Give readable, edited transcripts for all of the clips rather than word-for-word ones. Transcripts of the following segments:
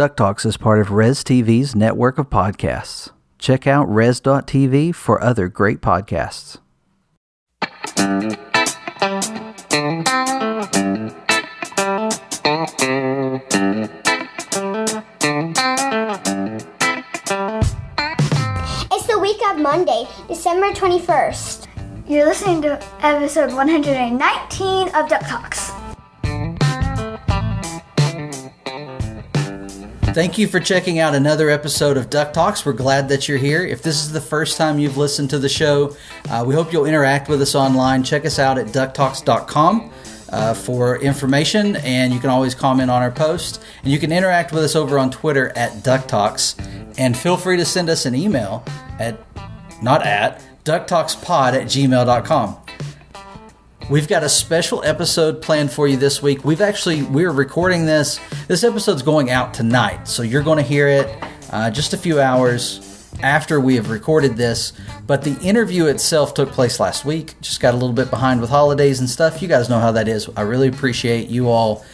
DuckTalks is part of Res TV's network of podcasts. Check out res.tv for other great podcasts. It's the week of Monday, December 21st. You're listening to episode 119 of DuckTalks. Thank you for checking out another episode of DuckTalks. We're glad that you're here. If this is the first time you've listened to the show, we hope you'll interact with us online. Check us out at ducktalks.com for information, and you can always comment on our posts. And you can interact with us over on Twitter at DuckTalks. And feel free to send us an email at ducktalkspod@gmail.com. We've got a special episode planned for you this week. We're recording this. This episode's going out tonight, so you're going to hear it just a few hours after we have recorded this. But the interview itself took place last week. Just got a little bit behind with holidays and stuff. You guys know how that is. I really appreciate you all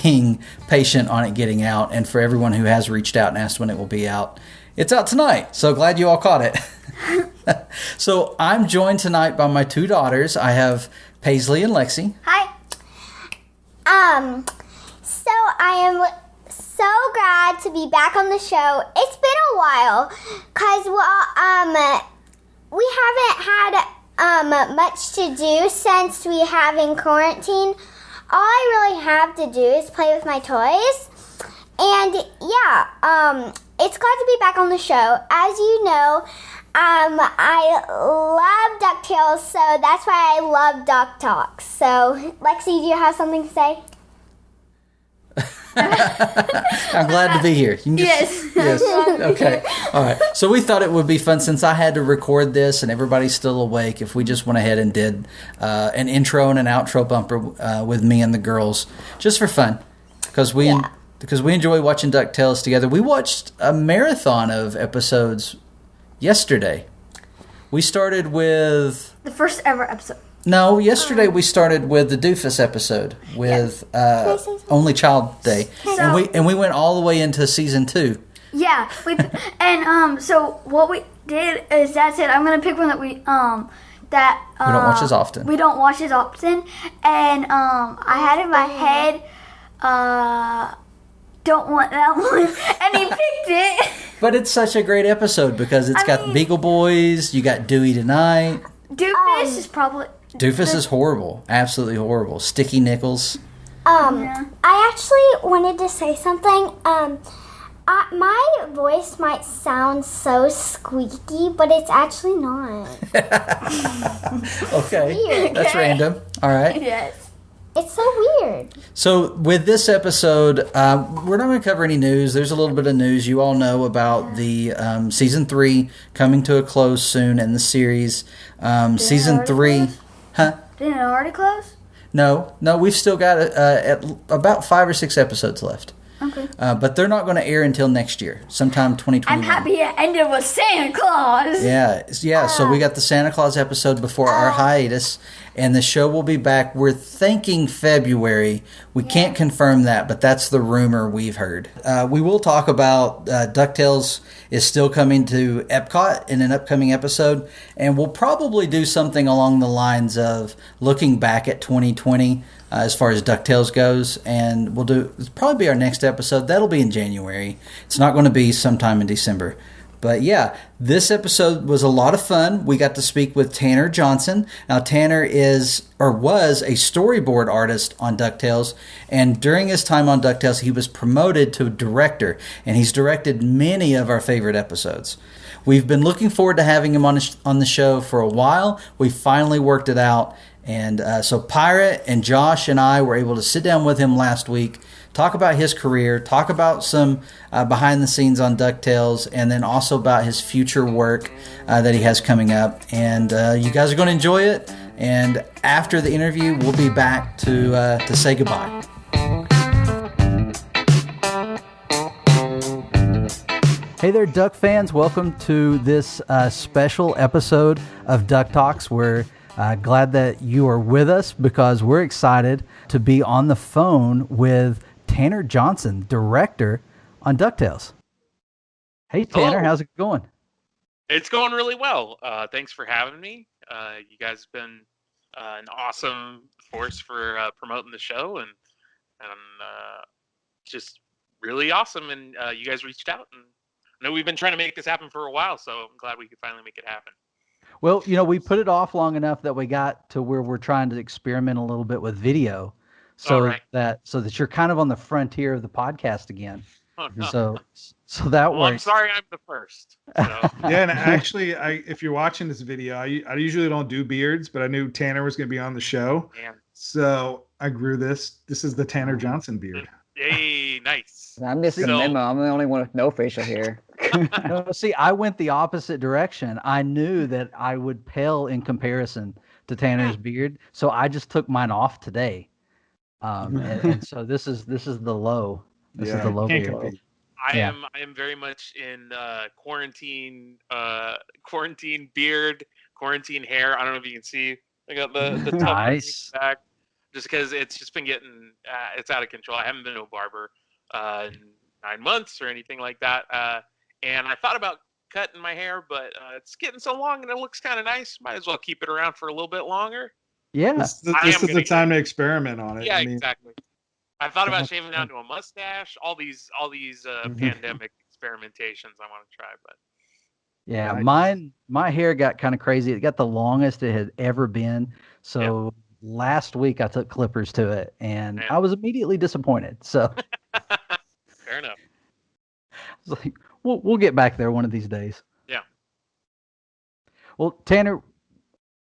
being patient on it getting out, and for everyone who has reached out and asked when it will be out. It's out tonight, so glad you all caught it. So I'm joined tonight by my two daughters. I have Paisley and Lexi. Hi. So I am so glad to be back on the show. It's been a while, cause we haven't had much to do since we have in quarantine. All I really have to do is play with my toys, and yeah, it's glad to be back on the show. As you know, I love DuckTales, so that's why I love DuckTalks. So, Lexi, do you have something to say? I'm glad to be here. You can just, yes. Okay. All right. So we thought it would be fun, since I had to record this and everybody's still awake, if we just went ahead and did an intro and an outro bumper with me and the girls, just for fun, because we enjoy watching DuckTales together. We watched a marathon of episodes yesterday. We started with The first ever episode. No, yesterday we started with the Doofus episode with Only Child Day, and we went all the way into season 2. Yeah, so what we did is Dad said I'm gonna pick one that we don't watch as often. We don't watch as often, and I had in my head don't want that one, and he picked it. But it's such a great episode because it's got Beagle Boys. You got Dewey Tonight. Doofus is probably. Doofus is horrible. Absolutely horrible. Sticky Nickels. I actually wanted to say something. My voice might sound so squeaky, but it's actually not. Okay. That's random. All right. Yes. It's so weird. So with this episode, we're not going to cover any news. There's a little bit of news. You all know about the season 3 coming to a close soon in the series. Season 3... Huh? Didn't it already close? No, we've still got about 5 or 6 episodes left. Okay. But they're not going to air until next year, sometime 2021. I'm happy it ended with Santa Claus. Yeah. So we got the Santa Claus episode before our hiatus, and the show will be back. We're thinking February. We can't confirm that, but that's the rumor we've heard. We will talk about DuckTales is still coming to Epcot in an upcoming episode, and we'll probably do something along the lines of looking back at 2020 as far as DuckTales goes, and it'll probably be our next episode. That'll be in January. It's not going to be sometime in December. But yeah, this episode was a lot of fun. We got to speak with Tanner Johnson. Now, Tanner was a storyboard artist on DuckTales, and during his time on DuckTales, he was promoted to director, and he's directed many of our favorite episodes. We've been looking forward to having him on the show for a while. We finally worked it out, and so Pirate and Josh and I were able to sit down with him last week, talk about his career, talk about some behind the scenes on DuckTales, and then also about his future work that he has coming up. And you guys are going to enjoy it. And after the interview, we'll be back to say goodbye. Hey there, Duck fans. Welcome to this special episode of Duck Talks. We're glad that you are with us because we're excited to be on the phone with Tanner Johnson, director on DuckTales. Hey, Tanner, Hello. how's it going? It's going really well. Thanks for having me. You guys have been an awesome force for promoting the show, and just really awesome. And you guys reached out, and I know we've been trying to make this happen for a while, so I'm glad we could finally make it happen. Well, we put it off long enough that we got to where we're trying to experiment a little bit with video, so that you're kind of on the frontier of the podcast again. Oh, no. So that well, works. I'm sorry, I'm the first. So. Yeah, and actually, if you're watching this video, I usually don't do beards, but I knew Tanner was going to be on the show, so I grew this. This is the Tanner Johnson beard. Yay, nice. I'm missing a memo. I'm the only one with no facial hair. No, see, I went the opposite direction. I knew that I would pale in comparison to Tanner's beard, so I just took mine off today. And so this is the low. This is the low beard. I am very much in quarantine beard, quarantine hair. I don't know if you can see. I got the nice back, just because it's just been getting it's out of control. I haven't been to a barber in 9 months or anything like that. And I thought about cutting my hair, but it's getting so long and it looks kind of nice. Might as well keep it around for a little bit longer. Yeah, this is the time to experiment on it. Yeah, exactly. I thought about shaving down to a mustache. All these pandemic experimentations I want to try, but yeah, my hair got kind of crazy. It got the longest it had ever been. So last week I took clippers to it, and I was immediately disappointed. So fair enough. I was like, we'll get back there one of these days. Yeah. Well, Tanner,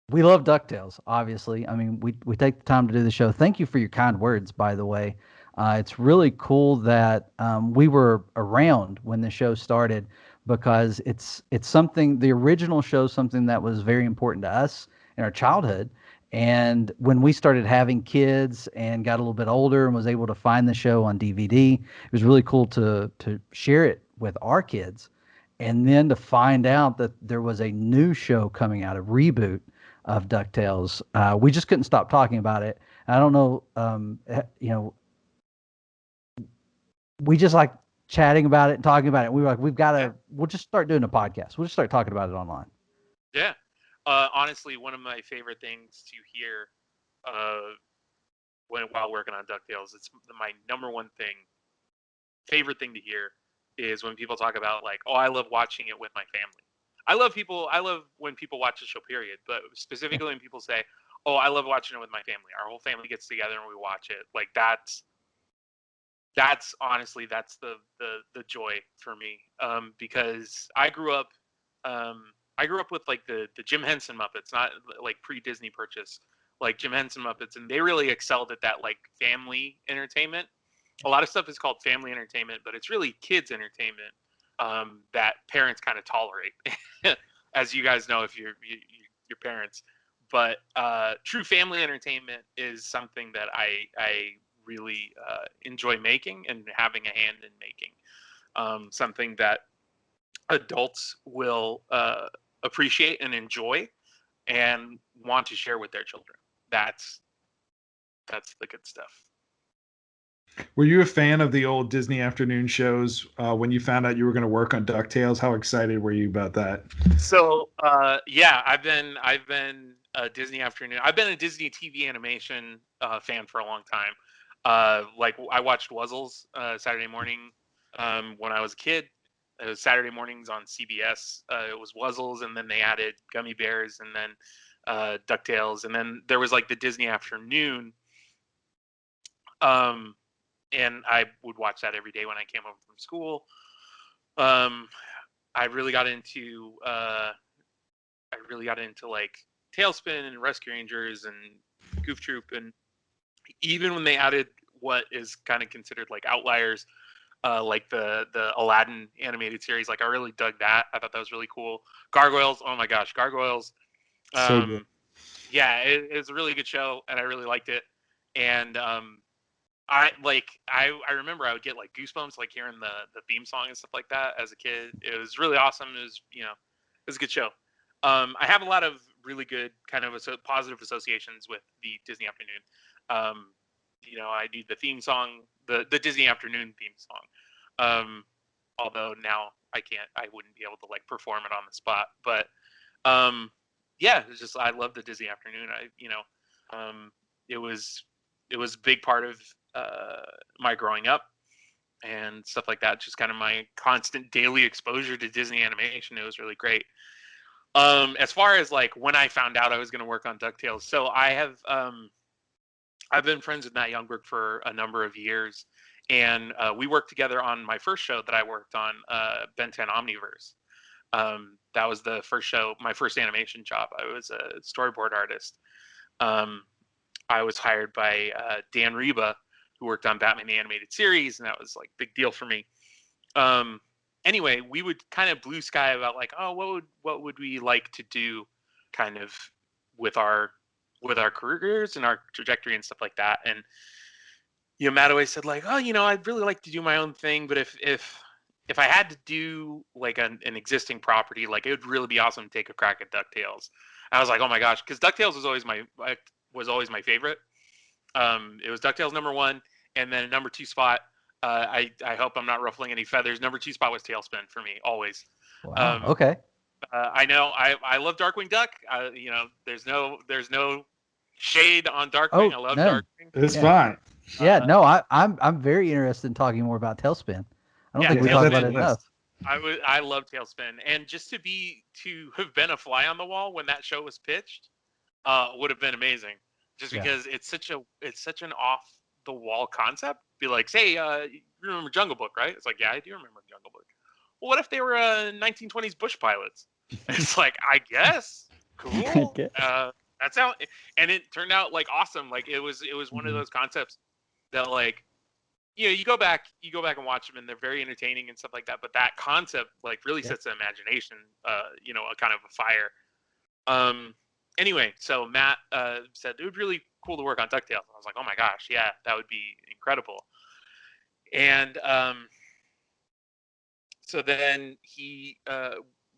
we love DuckTales, obviously. I mean, we take the time to do the show. Thank you for your kind words, by the way. It's really cool that we were around when the show started, because it's something, the original show, something that was very important to us in our childhood. And when we started having kids and got a little bit older and was able to find the show on DVD, it was really cool to share it with our kids. And then to find out that there was a new show coming out, a reboot of DuckTales. We just couldn't stop talking about it. I don't know, we just like chatting about it and talking about it. We were like, we'll just start doing a podcast. We'll just start talking about it online. Yeah. Honestly, one of my favorite things to hear while working on DuckTales, it's my number one favorite thing to hear is when people talk about like, oh, I love watching it with my family. I love when people watch the show, period. But specifically when people say, oh, I love watching it with my family. Our whole family gets together and we watch it. Like that's honestly, that's the joy for me. Because I grew up with like the Jim Henson Muppets, not like pre-Disney purchase, like Jim Henson Muppets. And they really excelled at that, like family entertainment. A lot of stuff is called family entertainment, but it's really kids entertainment. That parents kind of tolerate, as you guys know if you're parents. But true family entertainment is something that I really enjoy making and having a hand in making. Something that adults will appreciate and enjoy and want to share with their children. That's the good stuff. Were you a fan of the old Disney afternoon shows when you found out you were going to work on DuckTales? How excited were you about that? So, yeah, I've been a Disney afternoon. I've been a Disney TV animation fan for a long time. Like I watched Wuzzles Saturday morning when I was a kid. It was Saturday mornings on CBS. It was Wuzzles, and then they added Gummy Bears, and then DuckTales, and then there was like the Disney afternoon. And I would watch that every day when I came home from school. I really got into like Tailspin and Rescue Rangers and Goof Troop, and even when they added what is kind of considered like outliers, like the Aladdin animated series, like I really dug that. I thought that was really cool. Gargoyles, oh my gosh, Gargoyles. So good. Yeah, it was a really good show, and I really liked it. And I remember I would get like goosebumps like hearing the theme song and stuff like that as a kid. It was really awesome. It was a good show. I have a lot of really good kind of positive associations with the Disney Afternoon. I need the theme song, the Disney Afternoon theme song. although now I wouldn't be able to like perform it on the spot. But yeah, it's just, I love the Disney afternoon. It was a big part of my growing up and stuff like that. Just kind of my constant daily exposure to Disney animation. It was really great. As far as like when I found out I was going to work on DuckTales, so I've been friends with Matt Youngberg for a number of years, and we worked together on my first show that I worked on, Ben 10 Omniverse. That was the first show, my first animation job. I was a storyboard artist. I was hired by Dan Reba, who worked on Batman the Animated Series, and that was like big deal for me. Anyway, we would kind of blue sky about like, oh, what would we like to do, kind of with our careers and our trajectory and stuff like that. And Matt always said like, oh, I'd really like to do my own thing, but if I had to do like an existing property, like it would really be awesome to take a crack at DuckTales. I was like, oh my gosh, because DuckTales was always my favorite. It was DuckTales #1, and then number 2 spot. I hope I'm not ruffling any feathers. Number 2 spot was Tailspin for me, always. Wow. Okay. I know I love Darkwing Duck. There's no shade on Darkwing. I love Darkwing. It's fine. Yeah, no, I'm very interested in talking more about Tailspin. I don't think we talked about it enough. I love Tailspin, and just to have been a fly on the wall when that show was pitched, would have been amazing. Just because it's such an off the wall concept. Be like, say, you remember Jungle Book, right? It's like, yeah, I do remember Jungle Book. Well, what if they were 1920s bush pilots? It's like, I guess, cool. That's how, and it turned out like awesome. Like it was one of those concepts that like, you go back and watch them, and they're very entertaining and stuff like that. But that concept like really sets the imagination, a kind of a fire. Anyway, so Matt said it would be really cool to work on DuckTales. I was like, oh my gosh, yeah, that would be incredible. And so then he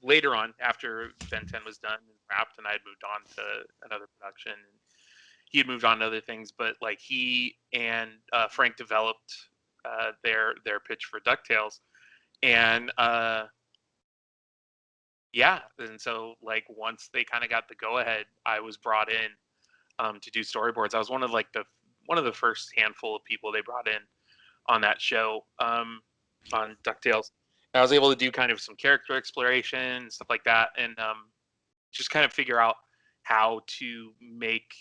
later on, after Ben 10 was done and wrapped, and I had moved on to another production, and he had moved on to other things, but like he and Frank developed their pitch for DuckTales, and and so like once they kind of got the go ahead, I was brought in to do storyboards. I was one of the first handful of people they brought in on that show, on DuckTales. And I was able to do kind of some character exploration, stuff like that, and just kind of figure out how to make.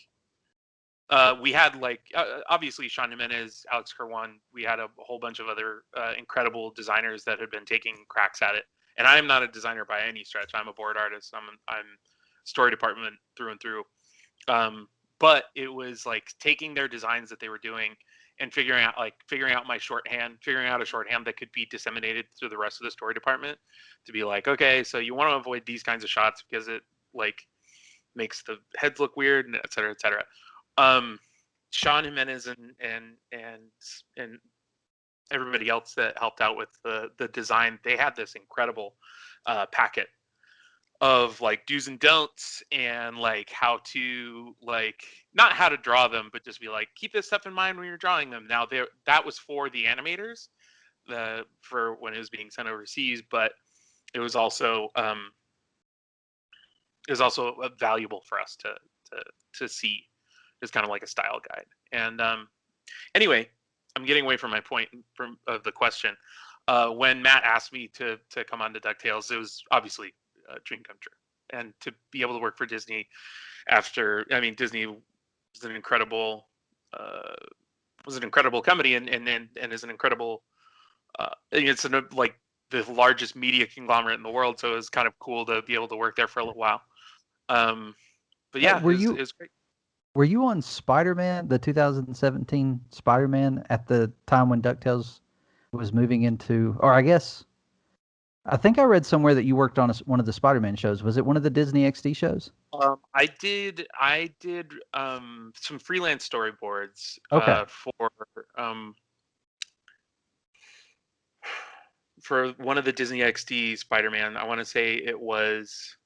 We had like obviously Sean Jimenez, Alex Kerwan. We had a whole bunch of other incredible designers that had been taking cracks at it. And I am not a designer by any stretch. I'm a board artist. I'm story department through and through. But it was like taking their designs that they were doing and figuring out my shorthand, figuring out a shorthand that could be disseminated through the rest of the story department, to be like, okay, so you want to avoid these kinds of shots because it like makes the heads look weird, and et cetera, et cetera. Sean Jimenez and everybody else that helped out with the design, they had this incredible packet of like do's and don'ts, and like how to, like, not how to draw them, but just be like, keep this stuff in mind when you're drawing them. Now that was for the animators, for when it was being sent overseas, but it was also valuable for us to see as kind of like a style guide. And anyway, I'm getting away from my point of the question. When Matt asked me to come on to DuckTales, it was obviously a dream come true. And to be able to work for Disney Disney was an incredible company, and is an incredible, it's like the largest media conglomerate in the world. So it was kind of cool to be able to work there for a little while. But yeah, it was great. Were you on Spider-Man, the 2017 Spider-Man, at the time when DuckTales was moving into, or I think I read somewhere that you worked on one of the Spider-Man shows. Was it one of the Disney XD shows? I did some freelance storyboards for one of the Disney XD Spider-Man. I want to say it was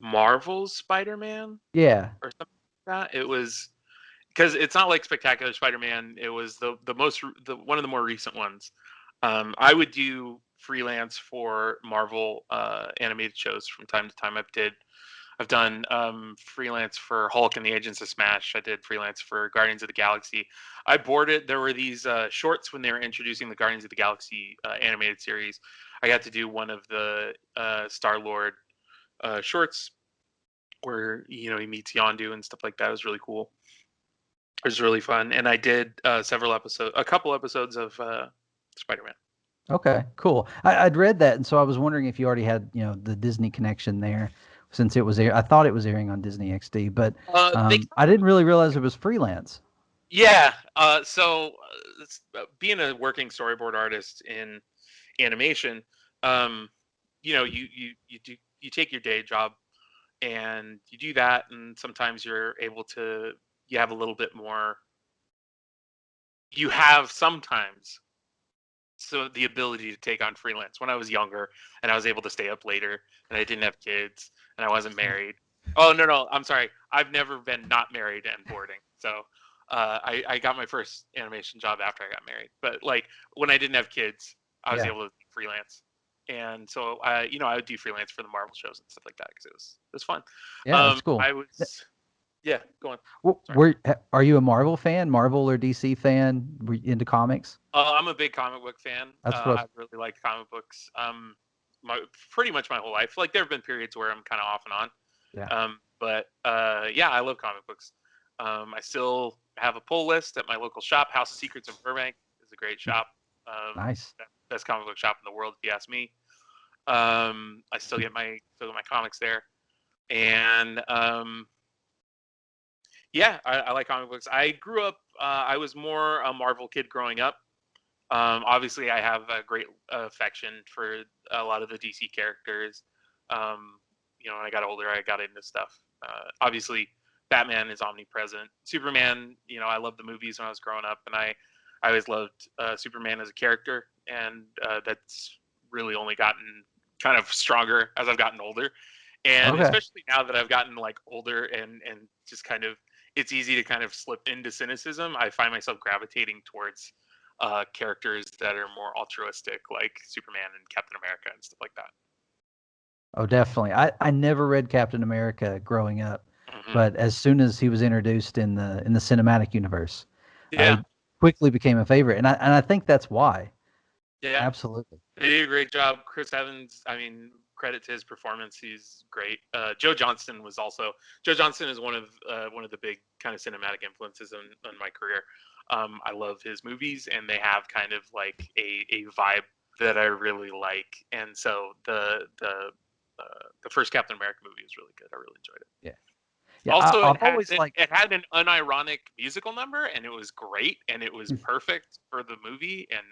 Marvel's Spider-Man, or something like that. It was, because it's not like Spectacular Spider-Man. It was the one of the more recent ones. I would do freelance for Marvel animated shows from time to time. I've done freelance for Hulk and the Agents of Smash. I did freelance for Guardians of the Galaxy. I boarded. There were these shorts when they were introducing the Guardians of the Galaxy animated series. I got to do one of the Star-Lord shorts where he meets Yondu and stuff like that. It was really cool. It was really fun, and I did a couple episodes of Spider-Man. Okay, cool. I'd read that, and so I was wondering if you already had the Disney connection there, since it was I thought it was airing on Disney XD, but I didn't really realize it was freelance. Yeah. So being a working storyboard artist in animation, you take your day job and you do that, and sometimes you have a little bit more. You have sometimes the ability to take on freelance. When I was younger and I was able to stay up later and I didn't have kids and I wasn't married. Oh, no, I'm sorry. I've never been not married and boarding. So I got my first animation job after I got married. But like when I didn't have kids, I was able to freelance. And so I would do freelance for the Marvel shows and stuff like that because it was fun. Yeah, that's cool. Yeah, go on. Are you a Marvel fan? Marvel or DC fan? Were you into comics? I'm a big comic book fan. I really like comic books. Pretty much my whole life. Like there have been periods where I'm kind of off and on. Yeah. But I love comic books. I still have a pull list at my local shop. House of Secrets in Burbank is a great shop. Nice. Best comic book shop in the world, if you ask me. I still get my comics there, and I like comic books. I grew up. I was more a Marvel kid growing up. Obviously, I have a great affection for a lot of the DC characters. When I got older, I got into stuff. Obviously, Batman is omnipresent. Superman, I loved the movies when I was growing up, and I always loved Superman as a character, and that's really only gotten kind of stronger as I've gotten older. And especially now that I've gotten like older and just kind of, it's easy to kind of slip into cynicism. I find myself gravitating towards characters that are more altruistic, like Superman and Captain America and stuff like that. Oh, definitely. I never read Captain America growing up, but as soon as he was introduced in the cinematic universe, I quickly became a favorite, and I think that's why. Yeah, absolutely. They did a great job. Chris Evans, credit to his performance. He's great. Joe Johnston is one of the big kind of cinematic influences in my career. I love his movies, and they have kind of like a vibe that I really like. And so the first Captain America movie was really good. I really enjoyed it. Yeah. Also, it had an unironic musical number, and it was great, and it was perfect for the movie. And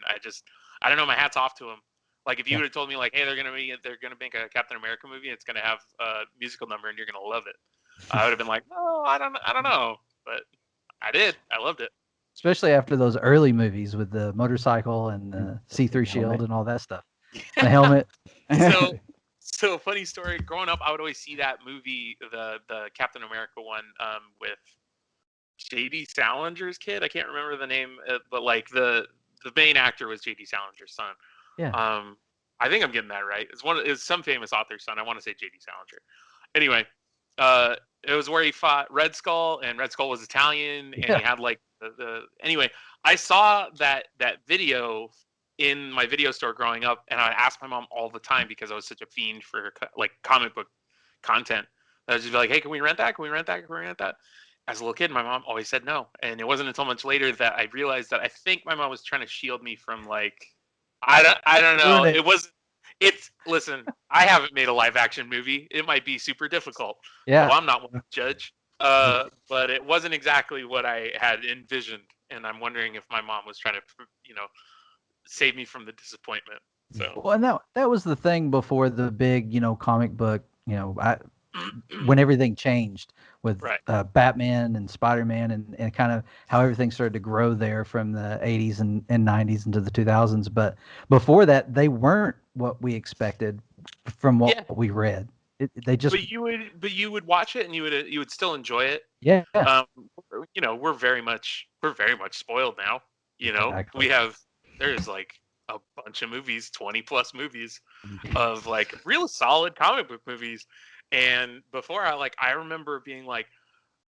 I don't know, my hat's off to him. Like if you would have told me like, hey, they're gonna make a Captain America movie, it's gonna have a musical number, and you're gonna love it, I would have been like, oh, I don't know, but I did. I loved it. Especially after those early movies with the motorcycle and the see-through shield and all that stuff. The helmet. So funny story. Growing up, I would always see that movie, the Captain America one, with J.D. Salinger's kid. I can't remember the name, but like the main actor was J.D. Salinger's son. Yeah. I think I'm getting that right. It's some famous author's son. I want to say J.D. Salinger. Anyway, it was where he fought Red Skull, and Red Skull was Italian, and he had like Anyway, I saw that video in my video store growing up, and I asked my mom all the time because I was such a fiend for like comic book content. I was just be like, hey, can we rent that? Can we rent that? Can we rent that? As a little kid, my mom always said no. And it wasn't until much later that I realized that I think my mom was trying to shield me from like, I don't know. Listen, I haven't made a live action movie. It might be super difficult. Yeah. So I'm not one to judge. But it wasn't exactly what I had envisioned. And I'm wondering if my mom was trying to, save me from the disappointment. So well, and that was the thing before the big, comic book, when everything changed with Batman and Spider-Man and kind of how everything started to grow there from the 80s and 90s into the 2000s. But before that, they weren't what we expected from what we read. They just. But you would watch it and you would still enjoy it. Yeah. We're very much spoiled now. Exactly. There's like a bunch of movies, 20 plus movies of like real solid comic book movies. And before I remember being like,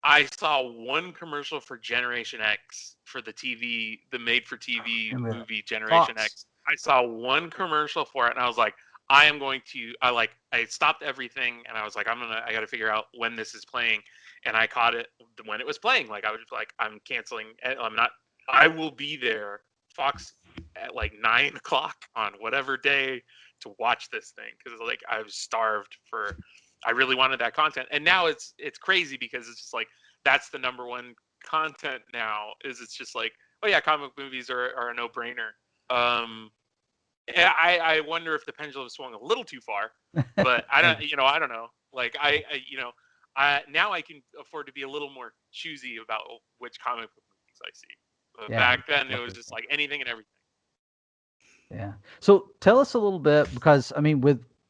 I saw one commercial for Generation X for the TV, the made for TV movie Generation X. I saw one commercial for it and I was like, I stopped everything and I was like, I got to figure out when this is playing. And I caught it when it was playing. Like I was like, I'm canceling. I will be there, Fox, at like 9 o'clock on whatever day to watch this thing. Cause like I was starved I really wanted that content. And now it's crazy because it's just like, that's the number one content now it's just like, oh yeah, comic movies are a no brainer. I wonder if the pendulum swung a little too far, but I don't know. Like now I can afford to be a little more choosy about which comic book movies I see. But back then it was just like anything and everything. Yeah. So tell us a little bit, because I mean,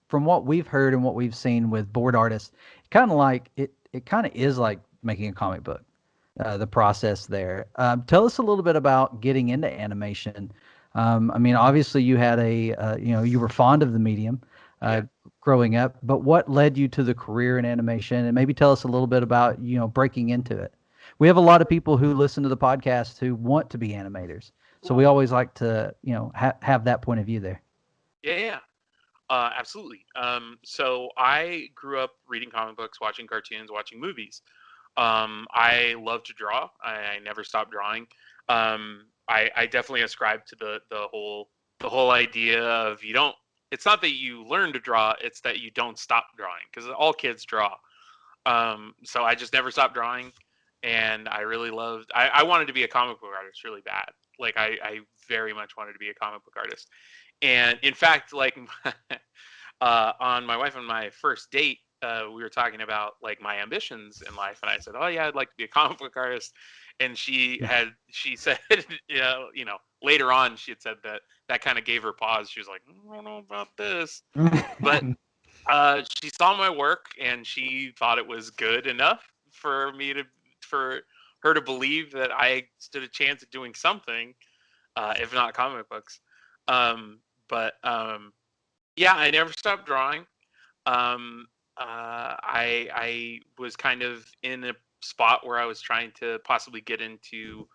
from what we've heard and what we've seen with board artists, kind of like it kind of is like making a comic book. The process there. Tell us a little bit about getting into animation. I mean, obviously you had you were fond of the medium growing up, but what led you to the career in animation? And maybe tell us a little bit about, breaking into it. We have a lot of people who listen to the podcast who want to be animators. So we always like to, have that point of view there. Yeah. Absolutely. So I grew up reading comic books, watching cartoons, watching movies. I love to draw. I never stopped drawing. I definitely ascribe to the whole idea of it's not that you learn to draw, it's that you don't stop drawing, because all kids draw. So I just never stopped drawing, and I really loved, I wanted to be a comic book artist really bad. Like I very much wanted to be a comic book artist. And in fact, like on my wife and my first date, we were talking about like my ambitions in life, and I said, "Oh yeah, I'd like to be a comic book artist." And she said, later on she had said that kind of gave her pause. She was like, "I don't know about this," but she saw my work and she thought it was good enough for her to believe that I stood a chance at doing something, if not comic books. Yeah, I never stopped drawing. I was kind of in a spot where I was trying to possibly get into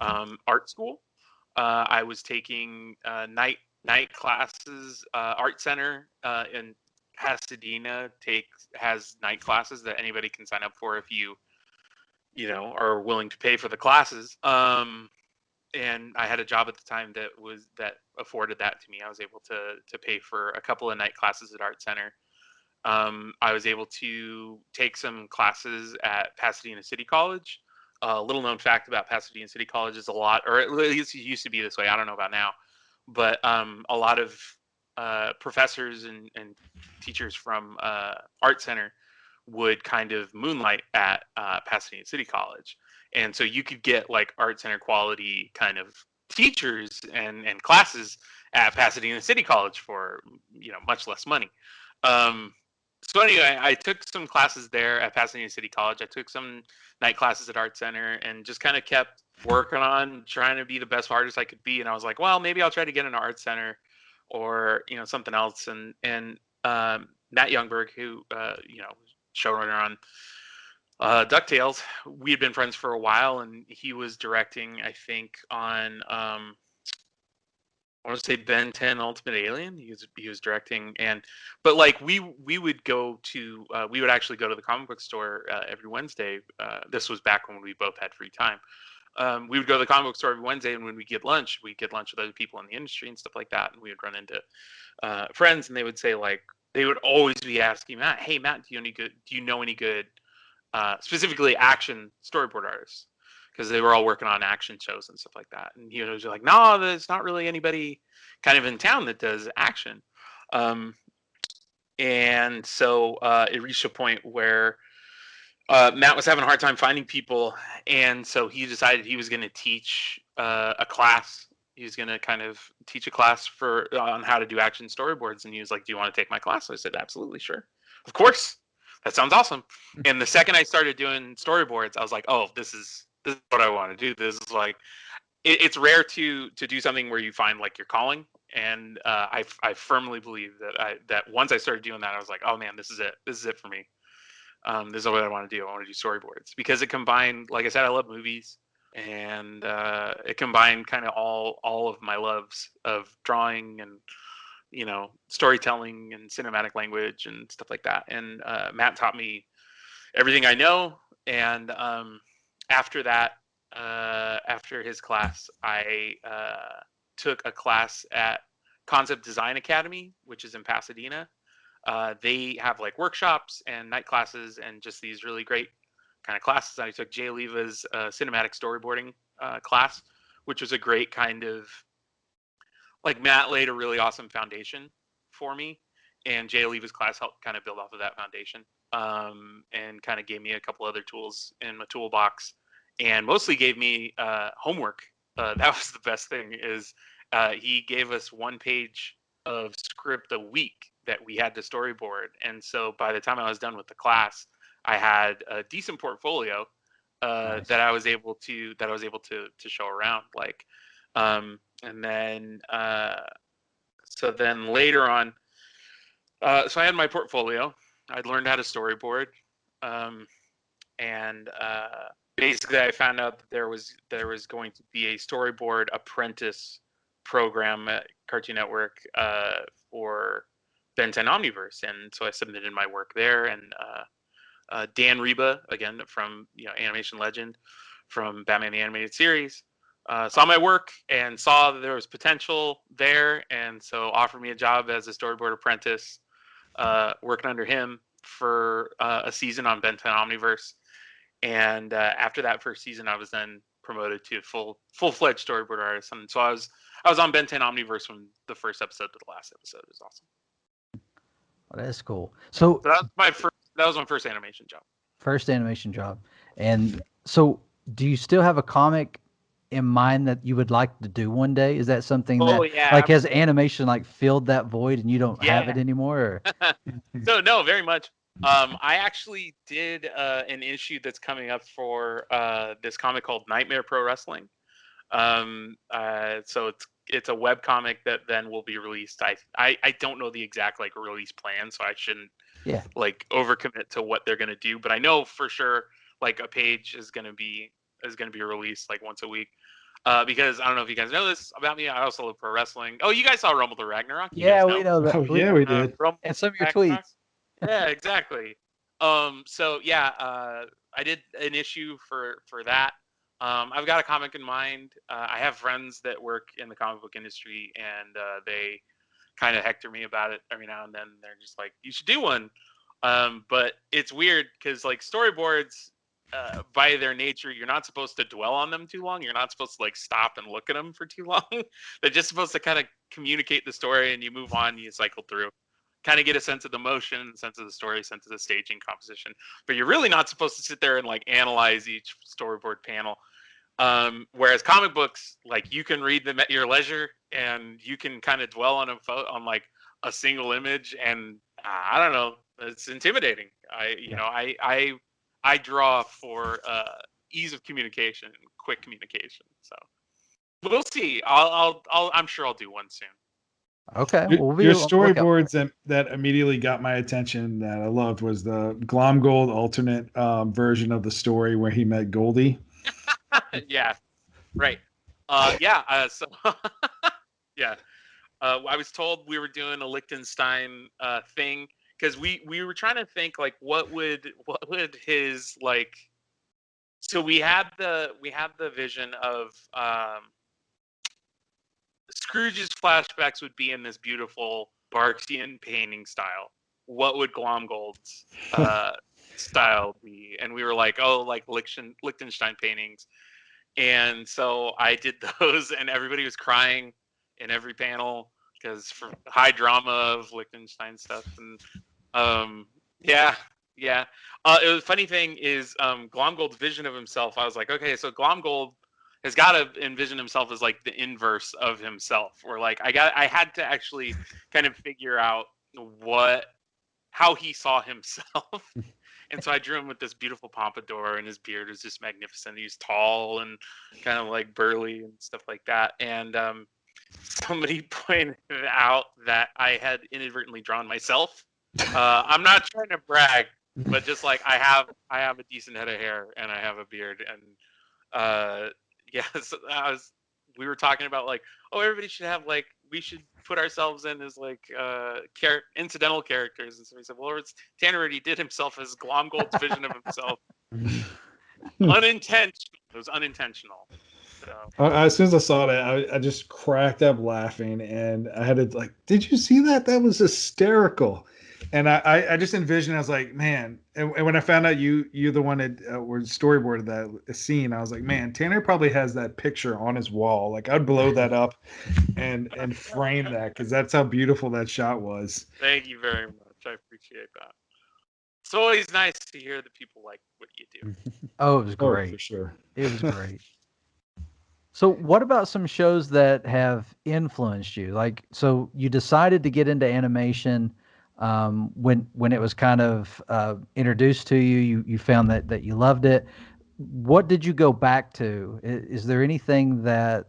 art school. I was taking night classes. Art Center in Pasadena has night classes that anybody can sign up for if you are willing to pay for the classes. And I had a job at the time that afforded that to me. I was able to pay for a couple of night classes at Art Center. I was able to take some classes at Pasadena City College. A little known fact about Pasadena City College is or at least it used to be this way. I don't know about now, but a lot of professors and teachers from Art Center would kind of moonlight at Pasadena City College. And so you could get like Art Center quality kind of teachers and classes at Pasadena City College for, much less money. So anyway, I took some classes there at Pasadena City College. I took some night classes at Art Center and just kind of kept working on trying to be the best artist I could be. And I was like, well, maybe I'll try to get into Art Center or, something else. And Matt Youngberg, who, showrunner on DuckTales, we had been friends for a while, and he was directing, I think, on I want to say Ben 10 Ultimate Alien. He was directing, but like we would actually go to the comic book store every Wednesday. This was back when we both had free time. We would go to the comic book store every Wednesday, and when we'd get lunch with other people in the industry and stuff like that, and we would run into friends, and they would say, like, they would always be asking Matt, "Hey Matt, do you know any good specifically action storyboard artists?" Because they were all working on action shows and stuff like that. And he was like, "No, there's not really anybody kind of in town that does action." And so it reached a point where Matt was having a hard time finding people. And so he decided he was going to teach a class. He was going to kind of teach a class on how to do action storyboards. And he was like, "Do you want to take my class?" I said, "Absolutely, sure. Of course. That sounds awesome." And the second I started doing storyboards, I was like, "Oh, this is what I want to do." This is like, it's rare to do something where you find like your calling, and I firmly believe that once I started doing that, I was like, oh man, this is it for me. This is what I want to do. I want to do storyboards because it combined, like I said, I love movies, and it combined kind of all of my loves of drawing and storytelling and cinematic language and stuff like that. And Matt taught me everything I know. And after that, after his class, I took a class at Concept Design Academy, which is in Pasadena. They have like workshops and night classes and just these really great kind of classes. I took Jay Leva's cinematic storyboarding class, which was a great kind of, like, Matt laid a really awesome foundation for me, and Jay Leva's class helped kind of build off of that foundation, and kind of gave me a couple other tools in my toolbox, and mostly gave me homework. That was the best thing, is he gave us 1 page of script a week that we had to storyboard. And so by the time I was done with the class, I had a decent portfolio nice. that I was able to show around. Like, and then so then later on, so I had my portfolio. I'd learned how to storyboard, and basically I found out that there was going to be a storyboard apprentice program at Cartoon Network for Ben 10 Omniverse, and so I submitted my work there. And Dan Reba, again from animation legend from Batman the Animated Series, saw my work and saw that there was potential there, and so offered me a job as a storyboard apprentice, working under him for a season on Ben 10 Omniverse. And after that first season, I was then promoted to full-fledged storyboard artist, and so I was on Ben 10 Omniverse from the first episode to the last episode. It was awesome. Oh, that's cool. So that was my first animation job. First animation job. And so do you still have a comic in mind that you would like to do one day? Is that something that has animation like filled that void and you don't have it anymore? Or? No, very much. I actually did an issue that's coming up for this comic called Nightmare Pro Wrestling. So it's a web comic that then will be released. I don't know the exact like release plan, so I shouldn't like overcommit to what they're gonna do. But I know for sure like a page is gonna be released like once a week. Because I don't know if you guys know this about me. I also love pro wrestling. Oh, you guys saw Rumble to Ragnarok? We know that. Oh, yeah, we did. And some of your tweets. Yeah, exactly. So yeah, I did an issue for that. I've got a comic in mind. I have friends that work in the comic book industry, and they kind of hector me about it every now and then. They're just like, "You should do one." But it's weird because like storyboards, by their nature, you're not supposed to dwell on them too long. You're not supposed to like stop and look at them for too long. They're just supposed to kind of communicate the story, and you move on. You cycle through, kind of get a sense of the motion, sense of the story, sense of the staging composition. But you're really not supposed to sit there and like analyze each storyboard panel. Whereas comic books, like you can read them at your leisure, and you can kind of dwell on on like a single image, and I don't know, it's intimidating. I draw for ease of communication and quick communication. So we'll see. I'm sure I'll do one soon. Okay. Your storyboards that immediately got my attention that I loved was the Glomgold alternate version of the story where he met Goldie. Yeah. Right. So yeah. I was told we were doing a Liechtenstein thing, because we were trying to think like what would his like. So we had the vision of Scrooge's flashbacks would be in this beautiful Barksian painting style. What would Glomgold's style be? And we were like, oh, like Liechtenstein paintings. And so I did those, and everybody was crying in every panel because for high drama of Liechtenstein stuff. And it was funny thing is Glomgold's vision of himself. I was like, okay, so Glomgold has got to envision himself as like the inverse of himself, or like I had to actually kind of figure out how he saw himself. And so I drew him with this beautiful pompadour, and his beard was just magnificent. He was tall and kind of like burly and stuff like that. And somebody pointed out that I had inadvertently drawn myself. I'm not trying to brag, but just like I have a decent head of hair and I have a beard, and so we were talking about like, oh, everybody should have like, we should put ourselves in as like incidental characters. And so he said, well, Tanner already did himself as Glomgold's vision of himself. Unintentional. It was unintentional. So. As soon as I saw that, I just cracked up laughing, and I had to like, did you see that? That was hysterical. And I just envisioned, I was like, man, and when I found out you're the one that were storyboarded that scene, I was like, man, Tanner probably has that picture on his wall. Like, I'd blow that up and frame that, because that's how beautiful that shot was. Thank you very much. I appreciate that. It's always nice to hear that people like what you do. Oh, it was great. Oh, for sure. It was great. So what about some shows that have influenced you? Like, so you decided to get into animation when it was kind of introduced to you, you found that you loved it. What did you go back to? Is there anything that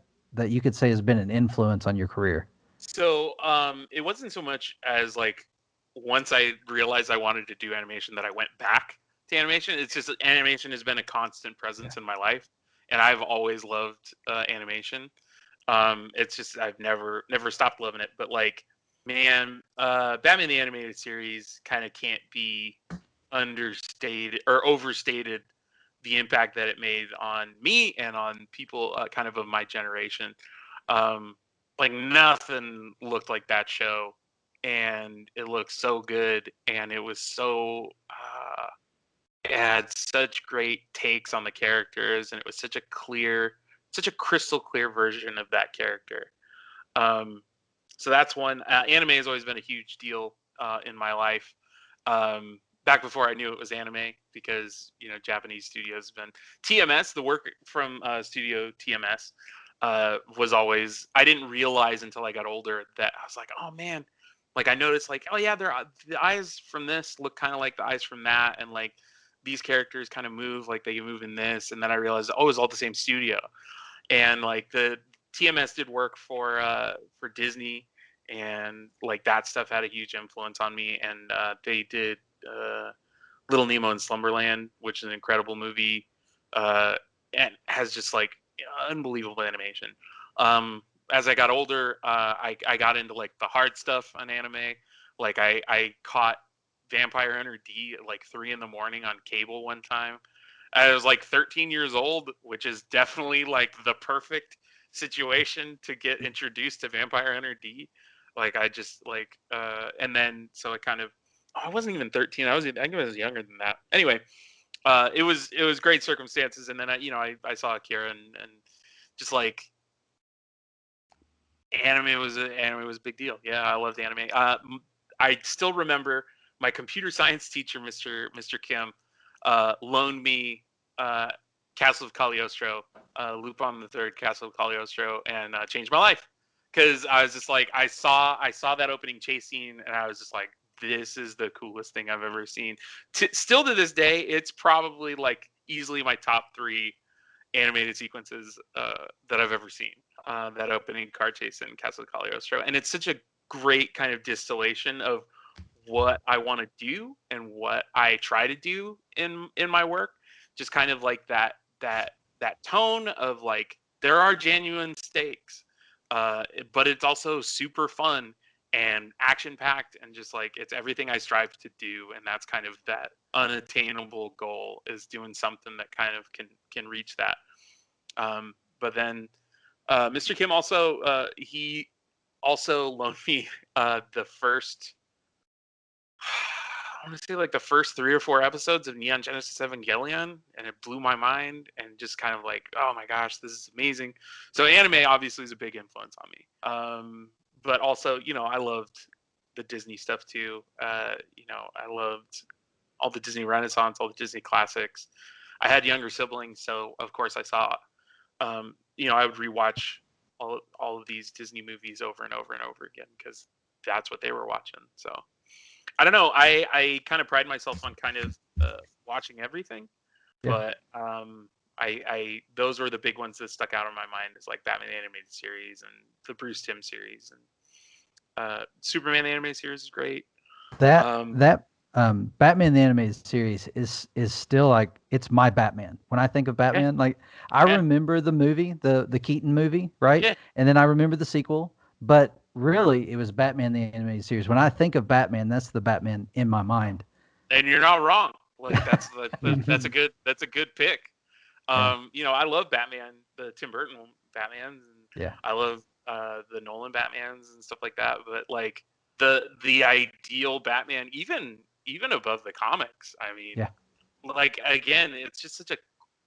you could say has been an influence on your career? So it wasn't so much as like once I realized I wanted to do animation that I went back to animation. It's just animation has been a constant presence in my life, and I've always loved animation. It's just I've never stopped loving it. But like, man, Batman the Animated Series kind of can't be understated or overstated the impact that it made on me and on people kind of my generation. Like nothing looked like that show, and it looked so good, and it was so it had such great takes on the characters, and it was such a crystal clear version of that character. So that's one. Anime has always been a huge deal in my life. Back before I knew it was anime, because Japanese studios have been TMS. The work from Studio TMS was always. I didn't realize until I got older that I was like, oh man, like I noticed like, oh yeah, the eyes from this look kind of like the eyes from that, and like these characters kind of move like they move in this, and then I realized, oh, it's all the same studio. And like the TMS did work for Disney, and like that stuff had a huge influence on me. And they did Little Nemo in Slumberland, which is an incredible movie, and has just like unbelievable animation. As I got older, I got into like the hard stuff on anime. Like I caught Vampire Hunter D at like 3 a.m. on cable one time. I was like 13 years old, which is definitely like the perfect situation to get introduced to Vampire Hunter D. Like I just like, and then so I kind of, I wasn't even 13. I think I was younger than that. Anyway, it was great circumstances, and then I saw Akira, and just like anime was a big deal. Yeah, I loved anime. I still remember my computer science teacher, Mr. Kim, loaned me Castle of Cagliostro, Lupin the Third, Castle of Cagliostro, and changed my life, because I was just like, I saw that opening chase scene, and I was just like, this is the coolest thing I've ever seen. Still to this day, it's probably like easily my top 3 animated sequences that I've ever seen. That opening car chase in Castle of Cagliostro, and it's such a great kind of distillation of what I want to do and what I try to do in my work. Just kind of like that tone of like, there are genuine stakes, but it's also super fun and action packed, and just like it's everything I strive to do. And that's kind of that unattainable goal, is doing something that kind of can reach that. But then Mr. Kim also he also loaned me the first, I want to say like the first 3 or 4 episodes of Neon Genesis Evangelion, and it blew my mind, and just kind of like, oh my gosh, this is amazing. So anime obviously is a big influence on me. But also, I loved the Disney stuff too. I loved all the Disney Renaissance, all the Disney classics. I had younger siblings, so of course I saw, I would rewatch all of these Disney movies over and over and over again, because that's what they were watching. So I don't know. I kind of pride myself on kind of watching everything, but I those were the big ones that stuck out in my mind. Is like Batman the Animated Series and the Bruce Timm series, and Superman the Animated Series is great. Batman the Animated Series is still like, it's my Batman. When I think of Batman, like I remember the movie, the Keaton movie, right? Yeah. And then I remember the sequel, but really it was Batman the Animated Series. When I think of Batman, that's the Batman in my mind. And you're not wrong. Like that's that's a good pick. You know, I love Batman, the Tim Burton Batmans, and I love the Nolan Batmans and stuff like that. But like the ideal Batman, even above the comics. I mean, like again, it's just such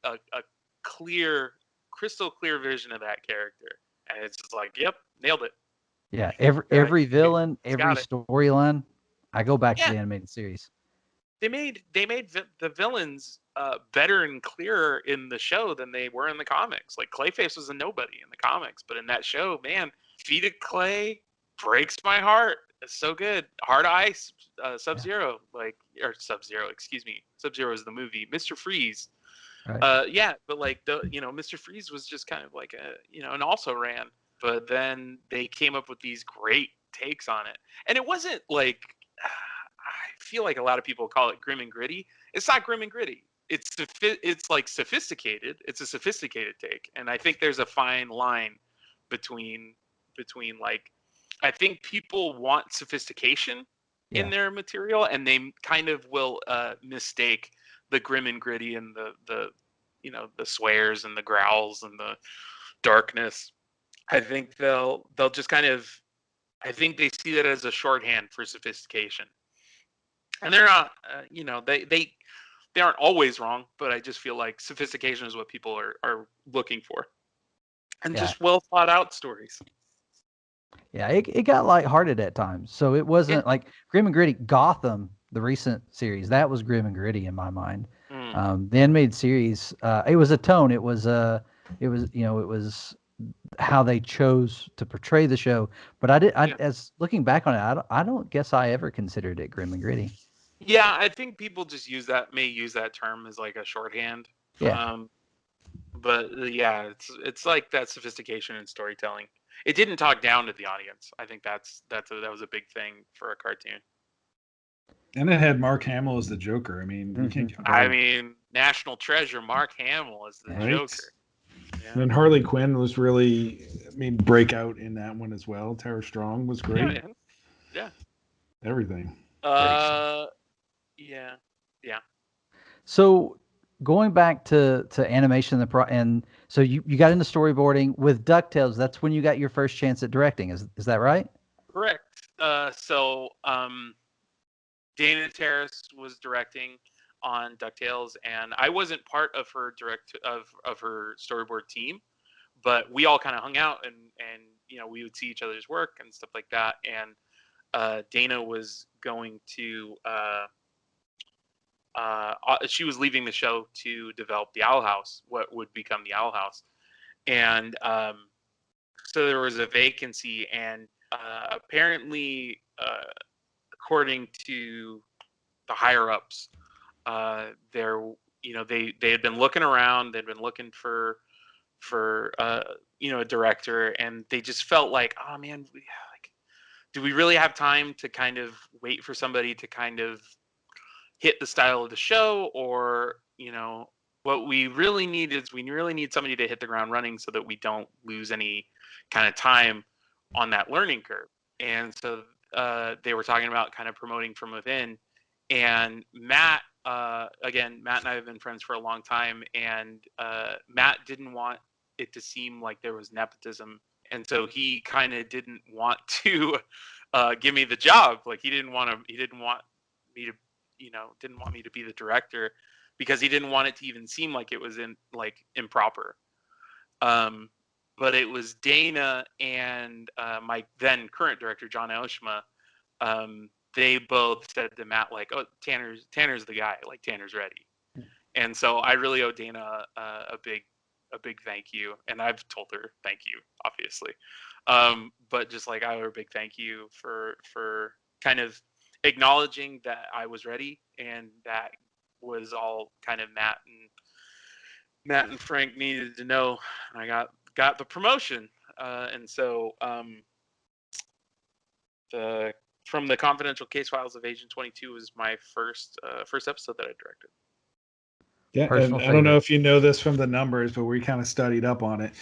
a clear, crystal clear vision of that character, and it's just like, yep, nailed it. Yeah, every villain, every storyline, I go back to the animated series. They made the villains better and clearer in the show than they were in the comics. Like Clayface was a nobody in the comics, but in that show, man, Feet of Clay breaks my heart. It's so good. Hard Ice, Sub-Zero, or Sub-Zero, excuse me. Sub-Zero is the movie. Mr. Freeze. Right. But like Mr. Freeze was just kind of like an also ran. But then they came up with these great takes on it, and it wasn't like. I feel like a lot of people call it grim and gritty. It's not grim and gritty. It's like sophisticated. It's a sophisticated take, and I think there's a fine line between like, I think people want sophistication in their material, and they kind of will mistake the grim and gritty and the swears and the growls and the darkness. I think they'll just kind of, I think they see that as a shorthand for sophistication. And they're not, they aren't always wrong, but I just feel like sophistication is what people are looking for, and just well thought out stories. Yeah, it got lighthearted at times, so it wasn't like grim and gritty. Gotham, the recent series, that was grim and gritty in my mind. The animated series, it was a tone. It was how they chose to portray the show. But as looking back on it, I don't guess I ever considered it grim and gritty. Yeah, I think people just may use that term as like a shorthand. Yeah. But it's like that sophistication in storytelling. It didn't talk down to the audience. I think that was a big thing for a cartoon. And it had Mark Hamill as the Joker. I mean, you can't get I mean, national treasure Mark Hamill as the Joker. Yeah. And Harley Quinn was really, breakout in that one as well. Tara Strong was great. Yeah. Everything. Yeah. So going back to animation, and so you got into storyboarding with DuckTales. That's when you got your first chance at directing. Is that right? Correct. So Dana Terrace was directing on DuckTales, and I wasn't part of her of her storyboard team, but we all kind of hung out and we would see each other's work and stuff like that. And Dana was going to she was leaving the show to develop the Owl House, what would become the Owl House, and so there was a vacancy, and apparently according to the higher ups, they had been looking around, they'd been looking for a director, and they just felt like, oh man, do we really have time to kind of wait for somebody to kind of hit the style of the show, or what we really need is somebody to hit the ground running so that we don't lose any kind of time on that learning curve. And so they were talking about kind of promoting from within. And Matt and I have been friends for a long time, and Matt didn't want it to seem like there was nepotism, and so he kind of didn't want to give me the job. Like he didn't want me to be the director, because he didn't want it to even seem like it was improper. But it was Dana and my then current director, John Oshima. They both said to Matt, like, oh, Tanner's the guy, like Tanner's ready. And so I really owe Dana a big thank you. And I've told her thank you, obviously. But just like I owe her a big thank you for kind of acknowledging that I was ready, and that was all kind of Matt and Frank needed to know. I got the promotion, and so from the Confidential Case Files of Agent 22 was my first episode that I directed. Yeah, and I don't know if you know this from the numbers, but we kind of studied up on it.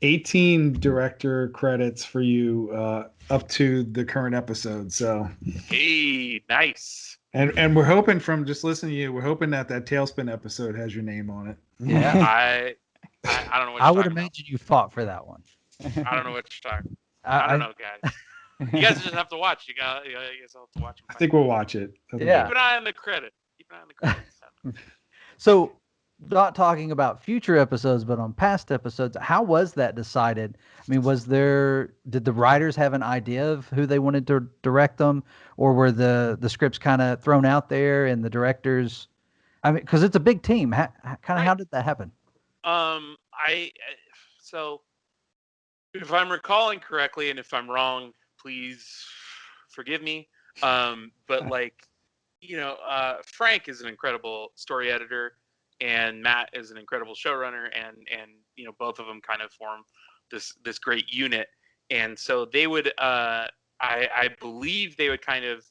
18 director credits for you up to the current episode. So, hey, nice. And we're hoping, from just listening to you, we're hoping that Tailspin episode has your name on it. Yeah, I don't know what I you're would talking imagine you fought for that one. about. I don't know what you're talking. I don't know, guys. You guys just have to watch. You guys have to watch. I think we'll watch it. Yeah. Keep an eye on the credit. So, not talking about future episodes, but on past episodes, how was that decided? I mean, did the writers have an idea of who they wanted to direct them, or were the scripts kind of thrown out there and the directors? I mean, because it's a big team. How did that happen? So if I'm recalling correctly, and if I'm wrong, please forgive me. But like, Frank is an incredible story editor, and Matt is an incredible showrunner, and both of them kind of form this great unit. And so they would, I believe they would kind of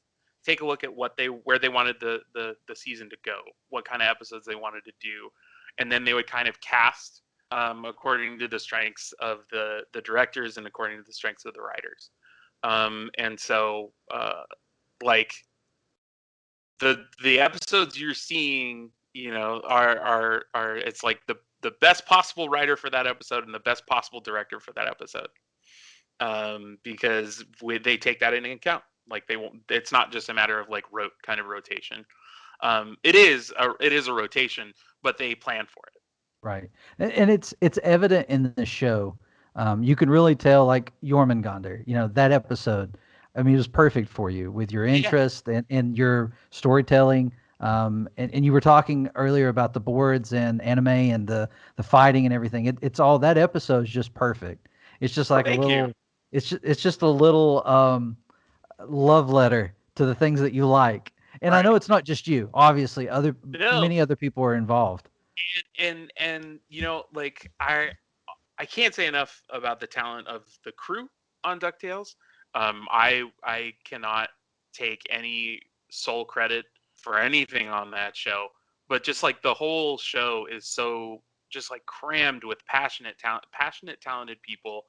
take a look at where they wanted the season to go, what kind of episodes they wanted to do, and then they would kind of cast according to the strengths of the directors and according to the strengths of the writers. And so like the episodes you're seeing, are it's like the best possible writer for that episode and the best possible director for that episode, because they take that into account. Like it's not just a matter of like rotation. It is a rotation, but they plan for it. Right, and it's evident in the show. You can really tell, like Jormungandr, that episode. I mean, it was perfect for you with your interest and your storytelling. And you were talking earlier about the boards and anime and the fighting and everything. It's all, that episode is just perfect. It's just like it's just a little love letter to the things that you like. And I know it's not just you. Obviously, many other people are involved. And like I can't say enough about the talent of the crew on DuckTales. I cannot take any sole credit for anything on that show, but just like the whole show is so just like crammed with passionate, talented people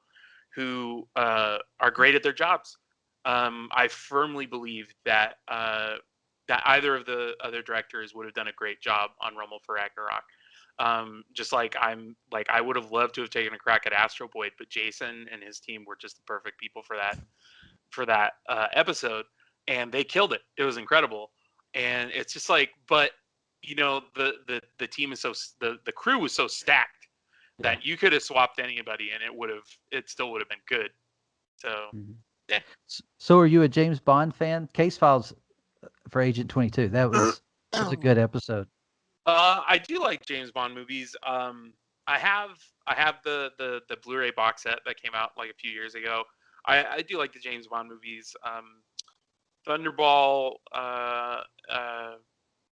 who are great at their jobs. I firmly believe that either of the other directors would have done a great job on Rommel for Ragnarok. Just like I would have loved to have taken a crack at Astro Boy, but Jason and his team were just the perfect people for that episode, and they killed it. It was incredible. And it's just like, but the team is the crew was so stacked that you could have swapped anybody and it still would have been good. So yeah. So are you a James Bond fan? Case Files for Agent 22. That was a good episode. I do like James Bond movies. I have the Blu-ray box set that came out like a few years ago. I do like the James Bond movies. Thunderball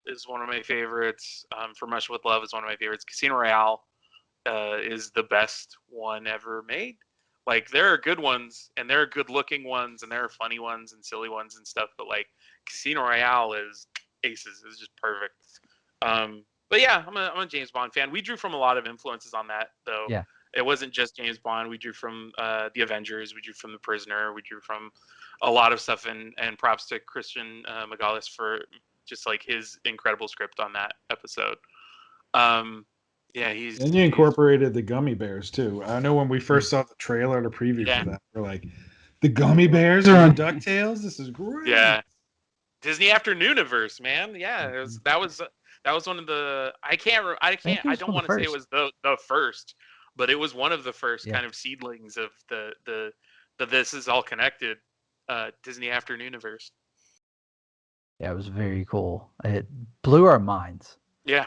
is one of my favorites. For Much With Love is one of my favorites. Casino Royale is the best one ever made. Like, there are good ones, and there are good-looking ones, and there are funny ones and silly ones and stuff. But like, Casino Royale is aces. It's just perfect. But yeah, I'm a James Bond fan. We drew from a lot of influences on that, though. Yeah. It wasn't just James Bond. We drew from the Avengers. We drew from The Prisoner. We drew from a lot of stuff. And props to Christian Megalis for just like his incredible script on that episode. Yeah, and you incorporated the gummy bears too. I know when we first saw the trailer, the preview for that, we're like, the gummy bears are on DuckTales. This is great. Yeah, Disney Afternooniverse, man. Yeah, that was one of the. I don't want to say it was the first, but it was one of the first kind of seedlings of the this is all connected Disney Afternooniverse. Yeah, it was very cool. It blew our minds. Yeah.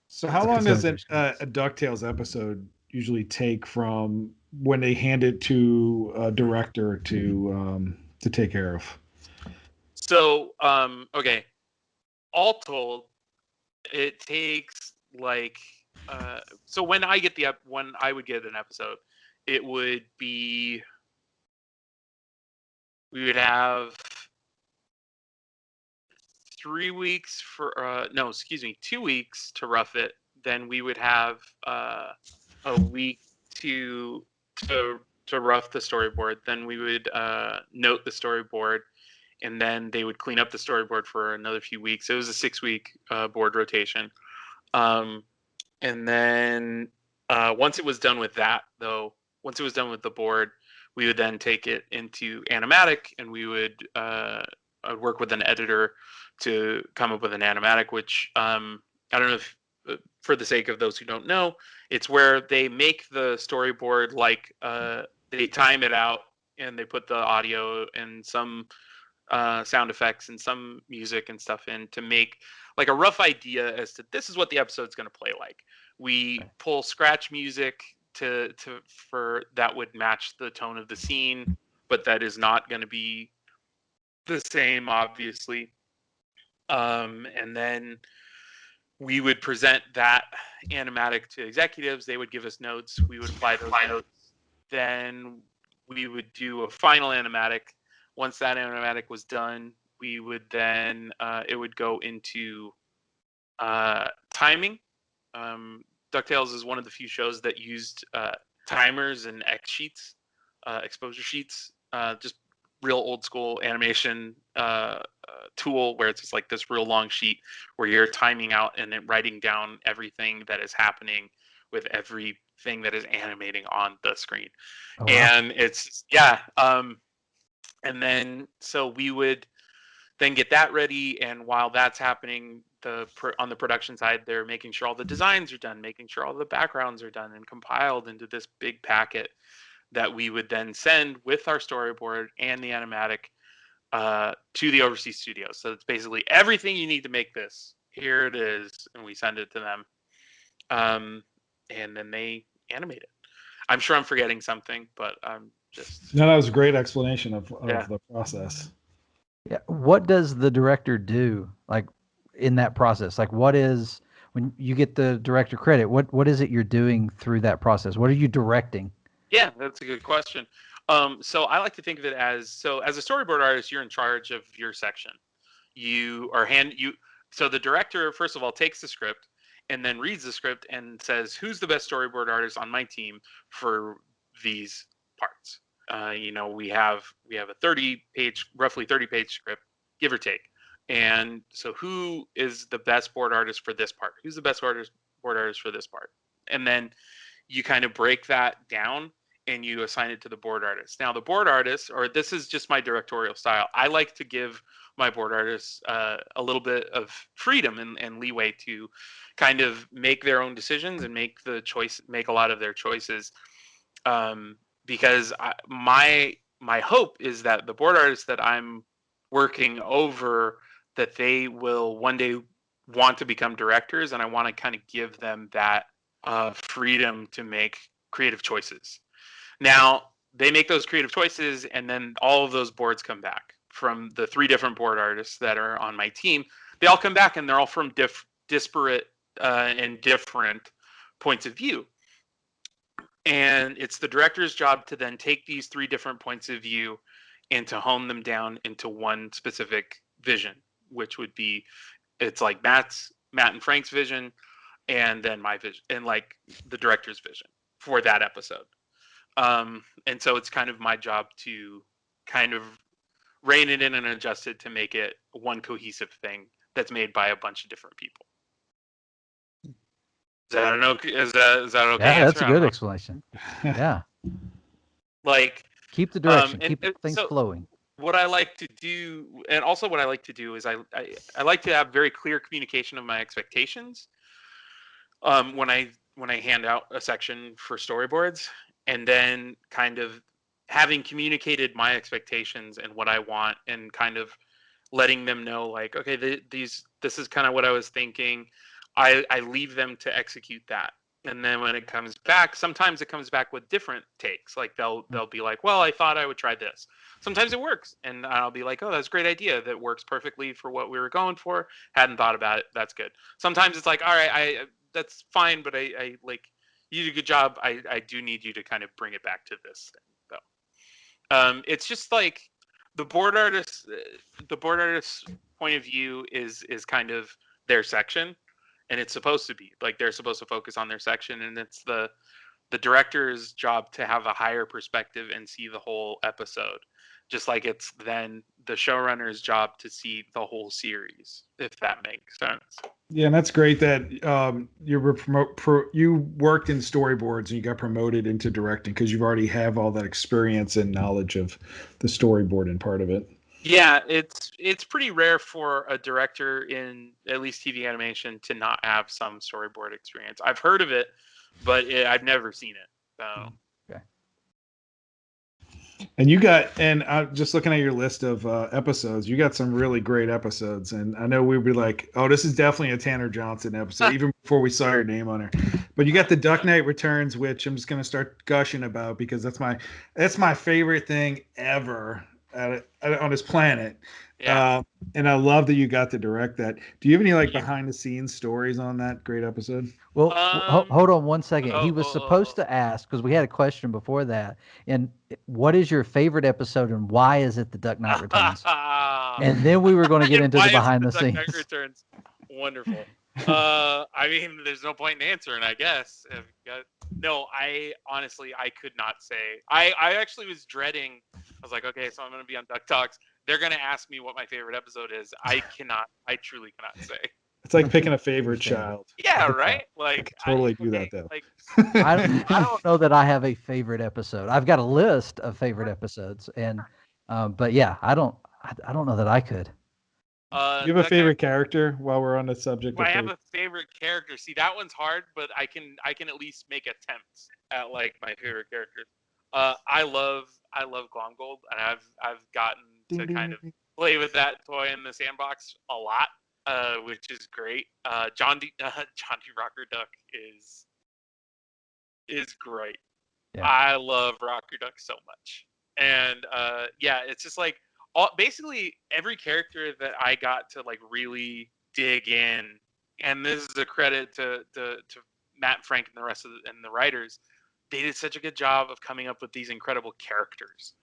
So how long does a DuckTales episode usually take from when they hand it to a director to take care of? So, okay, all told, it takes like so when I would get an episode, it would be we would have 3 weeks for 2 weeks to rough it. Then we would have a week to rough the storyboard. Then we would note the storyboard, and then they would clean up the storyboard for another few weeks. It was a 6-week board rotation. And then once it was done with that, though, once it was done with the board, we would then take it into animatic, and we would I'd work with an editor to come up with an animatic, which I don't know if, for the sake of those who don't know, it's where they make the storyboard like they time it out, and they put the audio and some sound effects and some music and stuff in to make like a rough idea as to this is what the episode's going to play like. We pull scratch music for that would match the tone of the scene, but that is not going to be the same, obviously. And then we would present that animatic to executives. They would give us notes. We would apply those notes. Then we would do a final animatic. Once that animatic was done, we would then it would go into timing. DuckTales is one of the few shows that used timers and X sheets, exposure sheets, just real old school animation tool where it's just like this real long sheet where you're timing out and then writing down everything that is happening with everything that is animating on the screen. Oh, wow. And it's and then so we would then get that ready, and while that's happening, on the production side, they're making sure all the designs are done, making sure all the backgrounds are done and compiled into this big packet that we would then send with our storyboard and the animatic to the overseas studios. So it's basically everything you need to make this. Here it is, and we send it to them, and then they animate it. I'm sure I'm forgetting something, but I'm just... No, that was a great explanation of the process. Yeah. What does the director do, like, in that process? Like, what is, when you get the director credit, what is it you're doing through that process? What are you directing? Yeah, that's a good question. So I like to think of it as a storyboard artist, you're in charge of your section. So the director, first of all, takes the script and then reads the script and says, who's the best storyboard artist on my team for these parts? We have a roughly 30-page script, give or take. And so who is the best board artist for this part? Who's the best board artist for this part? And then you kind of break that down and you assign it to the board artist. Now the board artist, or this is just my directorial style, I like to give my board artists a little bit of freedom and leeway to kind of make their own decisions and make a lot of their choices. Because my hope is that the board artists that I'm working over, that they will one day want to become directors, and I want to kind of give them that freedom to make creative choices. Now, they make those creative choices, and then all of those boards come back from the 3 different board artists that are on my team. They all come back, and they're all from disparate and different points of view. And it's the director's job to then take these 3 different points of view and to hone them down into one specific vision, which would be, it's like Matt and Frank's vision, and then my vision, and like the director's vision for that episode. And so it's kind of my job to kind of rein it in and adjust it to make it one cohesive thing that's made by a bunch of different people. Is that okay? Yeah, that's a good explanation. Yeah. Like, keep the direction, keep things flowing. What I like to do, and also what I like to do, is I like to have very clear communication of my expectations when I hand out a section for storyboards, and then kind of having communicated my expectations and what I want, and kind of letting them know, like, okay, this is kind of what I was thinking. I leave them to execute that. And then when it comes back, sometimes it comes back with different takes. Like they'll be like, well, I thought I would try this. Sometimes it works, and I'll be like, oh, that's a great idea. That works perfectly for what we were going for. Hadn't thought about it. That's good. Sometimes it's like, all right, that's fine, but I like, you did a good job. I do need you to kind of bring it back to this thing, though. It's just like the board artist's point of view is kind of their section. And it's supposed to be like they're supposed to focus on their section, and it's the director's job to have a higher perspective and see the whole episode, just like it's then the showrunner's job to see the whole series, if that makes sense. Yeah, and that's great that you worked in storyboards and you got promoted into directing because you've already have all that experience and knowledge of the storyboarding part of it. Yeah, it's pretty rare for a director in at least TV animation to not have some storyboard experience. I've heard of it, but I've never seen it. So. Okay. And I'm just looking at your list of episodes. You got some really great episodes, and I know we'd be like, "Oh, this is definitely a Tanner Johnson episode," even before we saw your name on her. But you got the Duck Knight Returns, which I'm just gonna start gushing about because that's my favorite thing ever on this planet. Yeah. And I love that you got to direct that. Do you have any behind the scenes stories on that great episode? Well, hold on one second. He was supposed to ask, because we had a question before that. And what is your favorite episode and why is it the Duck Knight Returns? And then we were going to get into the behind the scenes. Duck Knight Returns. Wonderful. I mean, there's no point in answering, I guess. No, I could not say. I actually was dreading. I was like, okay, so I'm going to be on DuckTalks. They're going to ask me what my favorite episode is. I truly cannot say. It's like picking a favorite child. Yeah, right? Like totally do that though. Like, I don't know that I have a favorite episode. I've got a list of favorite episodes, and but yeah, I don't know that I could. You have a favorite character while we're on the subject? I have a favorite character. See, that one's hard, but I can at least make attempts at like my favorite characters. I love Glomgold, and I've gotten to kind of play with that toy in the sandbox a lot, which is great. John D. Rocker Duck is great. Yeah. I love Rocker Duck so much, and yeah, it's just like basically every character that I got to like really dig in, and this is a credit to Matt, Frank, and the rest of the writers. They did such a good job of coming up with these incredible characters.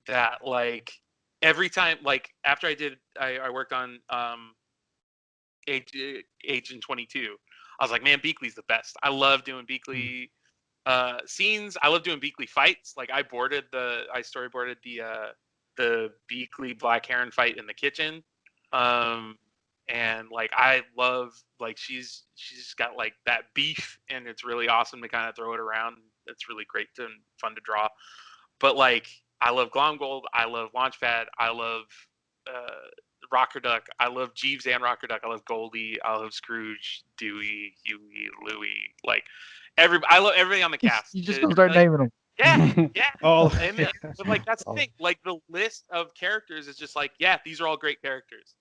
That like every time, like after I worked on Agent 22, I was like, man, Beakley's the best. I love doing Beakley scenes. I love doing Beakley fights. Like I storyboarded the Beakley Black Heron fight in the kitchen. And like I love, like she's got like that beef, and it's really awesome to kind of throw it around. It's really great and fun to draw. But like I love Glomgold, I love Launchpad, I love Rocker Duck, I love Jeeves and Rocker Duck, I love Goldie, I love Scrooge, Dewey, Huey, Louie, like I love everybody on the cast. You just don't start naming them. Yeah. But like that's the thing. Like the list of characters is just like, yeah, these are all great characters.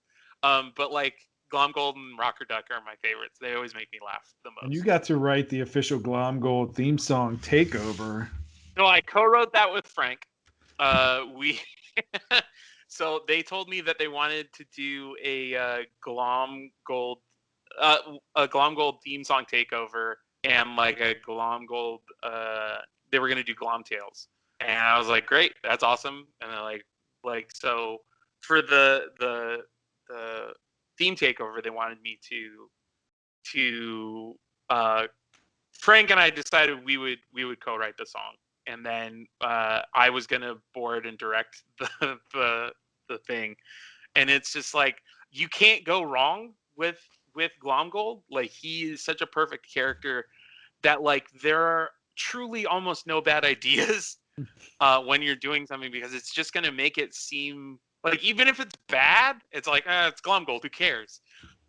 But like Glomgold and Rocker Duck are my favorites. They always make me laugh the most. And you got to write the official Glomgold theme song Takeover. No, I co-wrote that with Frank. So they told me that they wanted to do a Glomgold theme song takeover and like a Glomgold. They were gonna do Glomtales, and I was like, great, that's awesome. And they're like so for the theme takeover, they wanted me to Frank and I decided we would co-write the song, and then I was gonna board and direct the thing, and it's just like you can't go wrong with Glomgold. Like he is such a perfect character that like there are truly almost no bad ideas when you're doing something, because it's just gonna make it seem like, even if it's bad, it's like, it's Glomgold, who cares?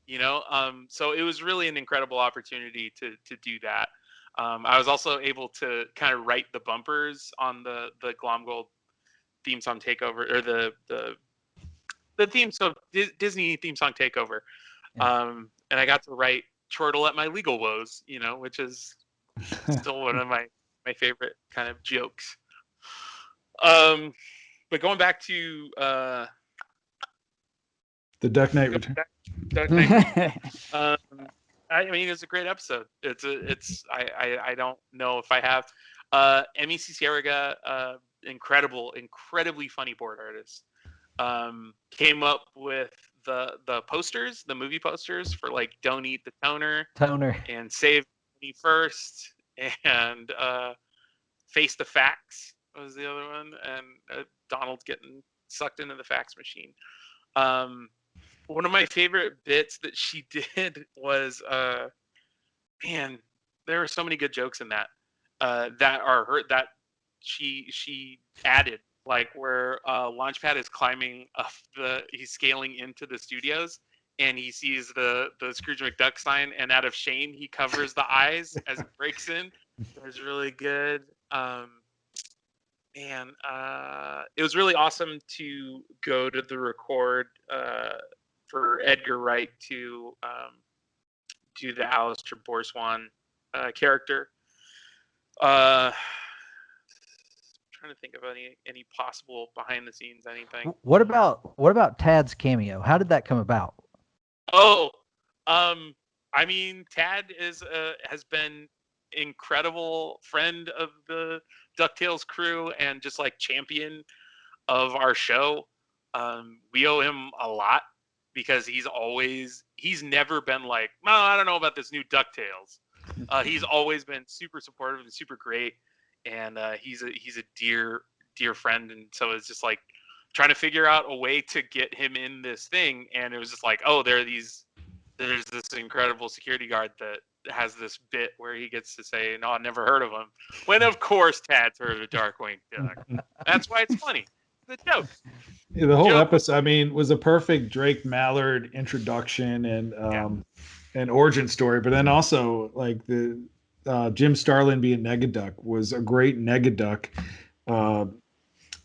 You know? So it was really an incredible opportunity to do that. I was also able to kind of write the bumpers on the Glomgold theme song takeover, or the theme song, Disney theme song takeover. And I got to write chortle at my legal woes, which is still one of my favorite kind of jokes. But going back to the Duck Knight Return. Duck Knight. I mean, it's a great episode. I don't know if I have. MEC Sierra, incredibly funny board artist. Came up with the posters, the movie posters for like Don't Eat the Toner and Save Me First and Face the Facts was the other one, and Donald getting sucked into the fax machine. One of my favorite bits that she did was man, there were so many good jokes in that that she added, like where Launchpad is climbing up he's scaling into the studios and he sees the Scrooge McDuck sign, and out of shame he covers the eyes as it breaks in. It was really good. It was really awesome to go to the record for Edgar Wright to do the Alistair Borswan character. Trying to think of any possible behind the scenes anything. What about Tad's cameo? How did that come about? Oh, I mean, Tad has been incredible friend of the DuckTales crew and just like champion of our show. We owe him a lot because he's never been like, well, I don't know about this new DuckTales. He's always been super supportive and super great, and he's a dear friend. And so it's just like trying to figure out a way to get him in this thing, and it was just like, oh, there's this incredible security guard that has this bit where he gets to say, no, I've never heard of him, when of course Tad's heard of Darkwing Duck. That's why it's funny. The joke. Yeah, the whole episode, I mean, was a perfect Drake Mallard introduction and an origin story, but then also like the Jim Starlin being Negaduck was a great Negaduck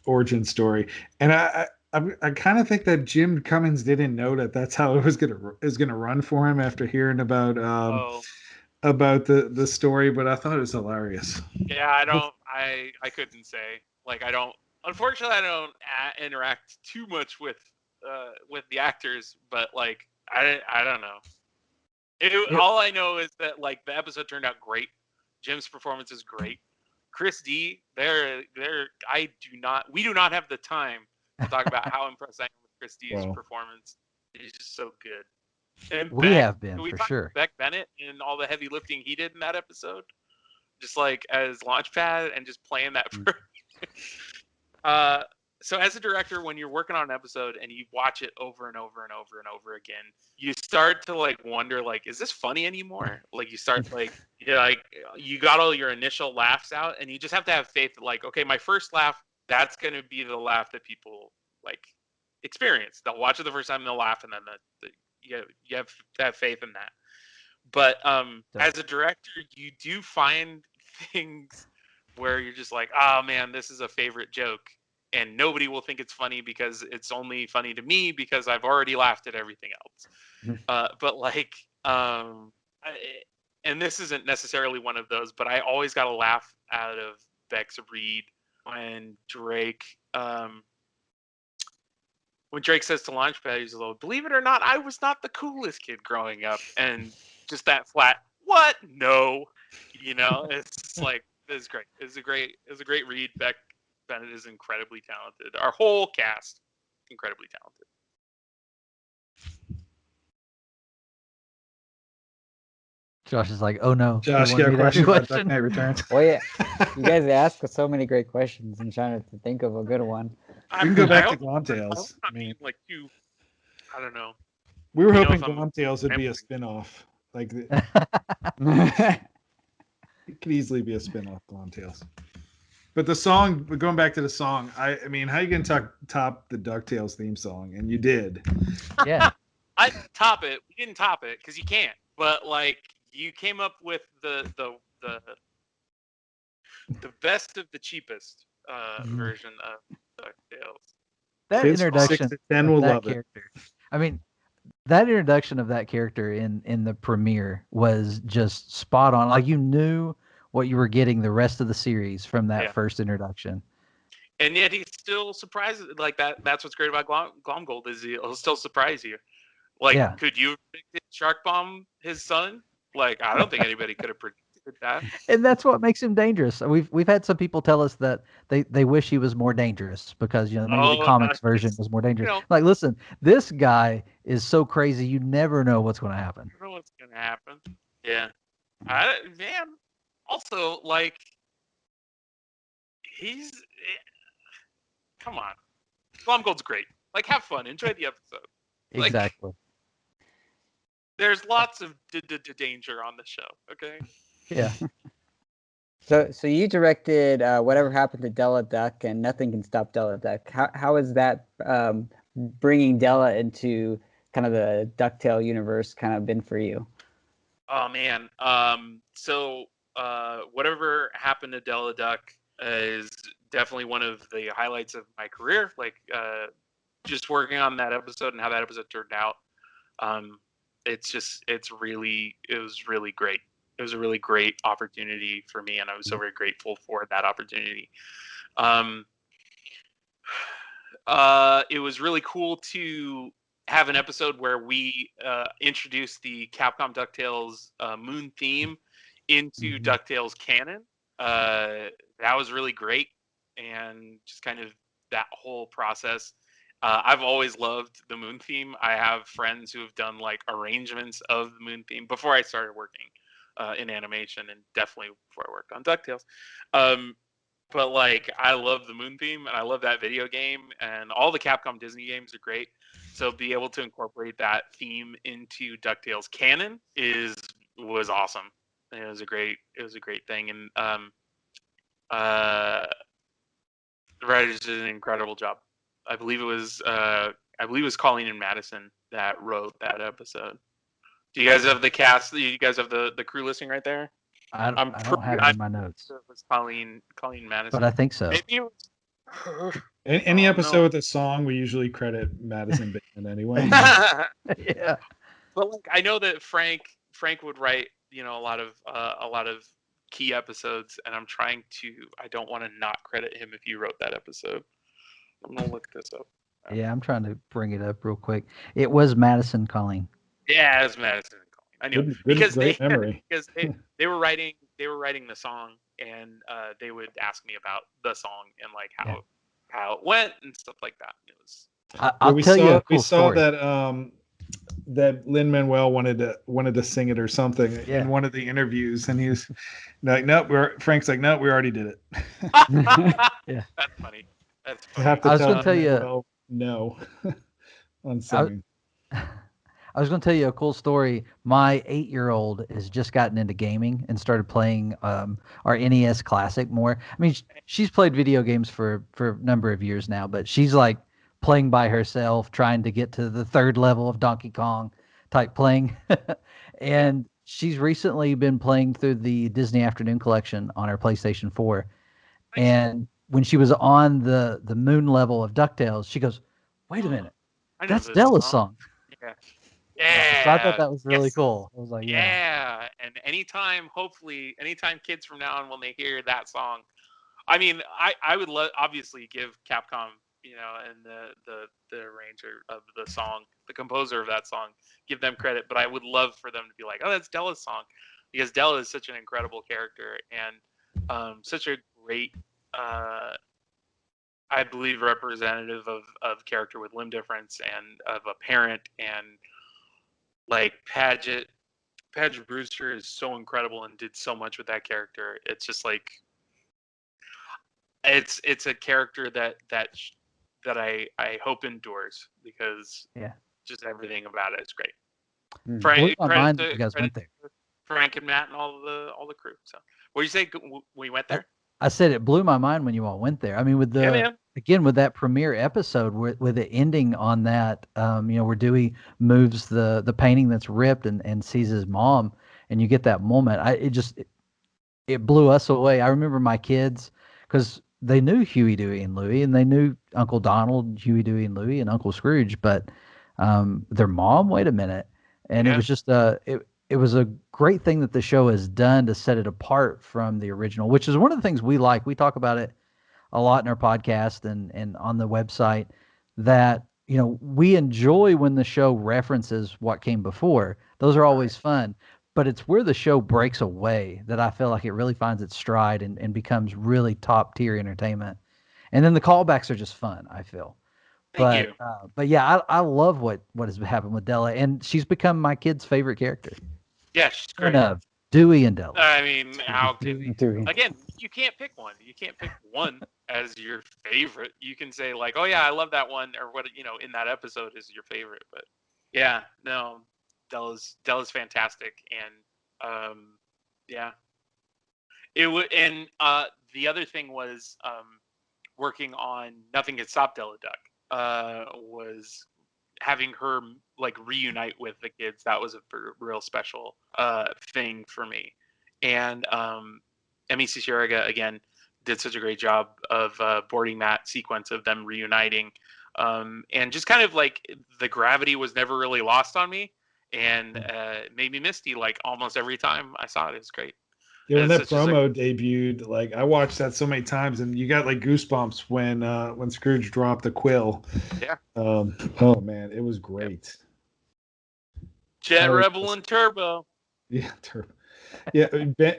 origin story. And I kind of think that Jim Cummins didn't know that that's how it was gonna run for him after hearing about the story, but I thought it was hilarious. Yeah, I couldn't say. Like, unfortunately I don't interact too much with the actors, but like I don't know. All I know is that like the episode turned out great. Jim's performance is great. Chris D, we do not have the time to talk about how impressed I am with Chris D's performance. He's just so good. And we have been, for sure. Beck Bennett and all the heavy lifting he did in that episode, just like as Launchpad and just playing that. So as a director, when you're working on an episode and you watch it over and over and over and over again, you start to like wonder, like, is this funny anymore? Like you start like, you got all your initial laughs out, and you just have to have faith that like, okay, my first laugh, that's going to be the laugh that people like experience. They'll watch it the first time and they'll laugh, and then you have to have faith in that. But as a director, you do find things where you're just like, oh man, this is a favorite joke, and nobody will think it's funny because it's only funny to me because I've already laughed at everything else. But like, and this isn't necessarily one of those, but I always got a laugh out of Beck's read when Drake says to Launchpad, he's like, believe it or not, I was not the coolest kid growing up. And just that flat, what? No. It's like, it's great. It's a great read. Beck Bennett is incredibly talented. Our whole cast, incredibly talented. Josh is like, oh no. Josh, you got a question about Duck Knight Returns? Well, yeah. You guys asked so many great questions. I'm trying to think of a good one. We can go back to Ducktales. I mean, like I don't know. We were hoping Ducktales would be a spin-off. Like, it could easily be a spin-off Ducktales. But the song, going back to the song, I mean, how you going to top the DuckTales theme song? And you did. Yeah. I top it. We didn't top it because you can't. But like, you came up with the best of the cheapest version of DuckTales. That introduction, 6 to 10 will that love character. I mean, That introduction of that character in the premiere was just spot on. Like you knew what you were getting the rest of the series from that first introduction. And yet he still surprises. Like that's what's great about Glomgold is he'll still surprise you. Like, could you have predicted Shark Bomb his son? Like, I don't think anybody could have predicted that. And that's what makes him dangerous. We've had some people tell us that they wish he was more dangerous because maybe the comics version was more dangerous. Like, listen, this guy is so crazy, you never know what's going to happen. You know what's going to happen? Yeah, man. Also, like, come on, Glomgold's great. Like, have fun, enjoy the episode. Like, exactly. There's lots of danger on the show. Okay. Yeah. So you directed Whatever Happened to Della Duck and Nothing Can Stop Della Duck. How is that bringing Della into kind of the DuckTale universe kind of been for you? Oh man. So Whatever Happened to Della Duck is definitely one of the highlights of my career. Like just working on that episode and how that episode turned out. It was really great. It was a really great opportunity for me, and I was so very grateful for that opportunity. It was really cool to have an episode where we introduced the Capcom DuckTales Moon theme into DuckTales canon. That was really great, and just kind of that whole process. I've always loved the Moon theme. I have friends who have done like arrangements of the Moon theme before I started working in animation, and definitely before I worked on DuckTales. But like, I love the Moon theme, and I love that video game, and all the Capcom Disney games are great. So be able to incorporate that theme into DuckTales canon was awesome. It was a great thing, and the writers did an incredible job. I believe it was Colleen and Madison that wrote that episode. Do you guys have the cast? Do you guys have the crew listing right there? I don't have it in my notes. It was Colleen Madison. But I think so. Maybe it was... Any episode with a song, we usually credit Madison Bacon anyway. Yeah. But like, I know that Frank would write, a lot of key episodes, and I don't want to not credit him if he wrote that episode. I'm gonna look this up. Yeah, I'm trying to bring it up real quick. It was Madison Colleen. Yeah, it was Madison Colleen. I knew because they were writing the song, and they would ask me about the song and like how it went and stuff like that. It was. I'll tell you a cool story. that Lin-Manuel wanted to sing it or something in one of the interviews, and he was like, "Nope." Frank's like, "No, we already did it." Yeah, that's funny. That's funny. I was going to tell you no on singing. I was going to tell you a cool story. My 8-year-old has just gotten into gaming and started playing our NES Classic more. I mean, she's played video games for a number of years now, but she's like playing by herself, trying to get to the 3rd level of Donkey Kong type playing. And she's recently been playing through the Disney Afternoon Collection on her PlayStation 4. And when she was on the moon level of DuckTales, she goes, "Wait a minute, that's Della's song." Yeah. Yeah. So I thought that was really cool. I was like, yeah. And anytime kids from now on, when they hear that song, I mean, I would obviously give Capcom, and the arranger of the song, the composer of that song, give them credit. But I would love for them to be like, "Oh, that's Della's song," because Della is such an incredible character and such a great, I believe, representative of character with limb difference and of a parent. And like Padgett Brewster is so incredible and did so much with that character. It's just like it's a character that I hope endures, because just everything about it is great. Frank and Matt and all the crew. So what do you say when we went there? I said it blew my mind when you all went there. I mean, with that premiere episode, with it ending on that, where Dewey moves the painting that's ripped and sees his mom, and you get that moment. It blew us away. I remember my kids, because they knew Huey, Dewey, and Louie, and they knew Uncle Donald, Huey, Dewey, and Louie, and Uncle Scrooge, but their mom. Wait a minute, and it was just it was a great thing that the show has done to set it apart from the original, which is one of the things we like. We talk about it a lot in our podcast and on the website, that we enjoy when the show references what came before. Those are always fun, but it's where the show breaks away that I feel like it really finds its stride and becomes really top tier entertainment. And then the callbacks are just fun, I feel. Thank you. But yeah, I love what has happened with Della, and she's become my kid's favorite character. Yeah, she's great. Dewey and Della. I mean, again, you can't pick one. You can't pick one as your favorite. You can say like, oh yeah, I love that one, or what in that episode is your favorite. But yeah, no, Della's fantastic, and yeah, it would. And the other thing was working on Nothing Can Stop Della Duck. Was having her like reunite with the kids. That was a real special thing for me. And Emi Sisiraga again did such a great job of boarding that sequence of them reuniting, and just kind of like the gravity was never really lost on me, and it made me misty like almost every time I saw it. It was great. Yeah, when that promo debuted, like I watched that so many times, and you got like goosebumps when Scrooge dropped the quill. Yeah. Oh man, it was great. Jet Rebel and Turbo. Yeah, Turbo. Yeah,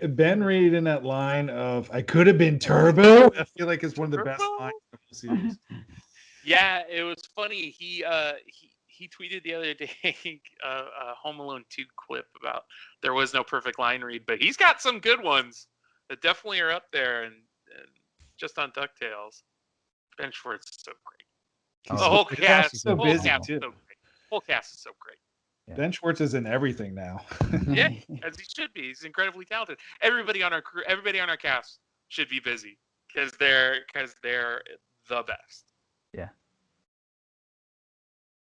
Ben Reed in that line of "I could have been Turbo." I feel like it's one of the best lines of the series. Yeah, it was funny. He tweeted the other day a Home Alone 2 clip about there was no perfect line read, but he's got some good ones that definitely are up there, and just on DuckTales. Ben Schwartz is so great. The whole cast is so great. Whole cast is so great. Yeah. Ben Schwartz is in everything now. Yeah, as he should be. He's incredibly talented. Everybody on our crew, everybody on our cast should be busy because they're the best. Yeah.